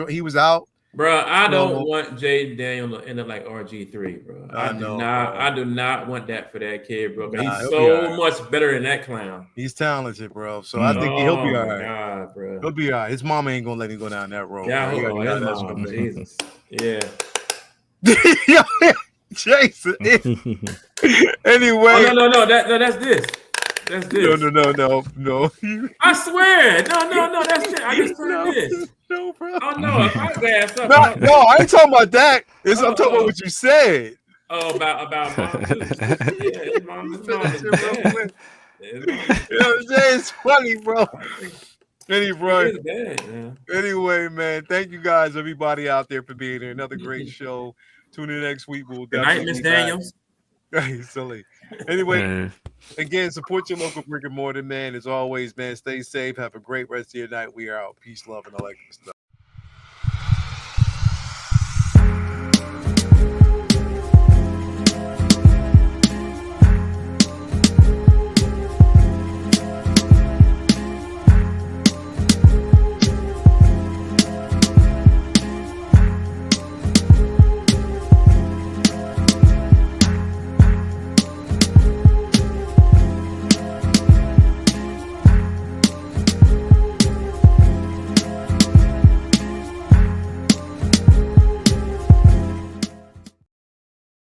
he was out. Bro, I don't want Jaden Daniel to end up like RG3, bro. I do not want that for that kid, bro. He's so much better than that clown. He's talented, bro. So I think he'll be all right. God, bro. He'll be all right. His mama ain't gonna let him go down that road. Jesus. Yeah. Jason. Anyway. No. That's this. That's this. No. I swear. No. That's it. I just turned this. No, bro. Oh no, if I glass up. No, I ain't talking about that. I'm talking about what you said. Oh, about mom too. Yeah, mom is bad. You know what I'm saying? It's funny, bro. Anyway, man, thank you guys, everybody out there, for being here. Another great show. Tune in next week. We'll Good night, Miss Daniels. Silly. Anyway, again, support your local brick and mortar, man. As always, man, stay safe. Have a great rest of your night. We are out. Peace, love, and all that good stuff.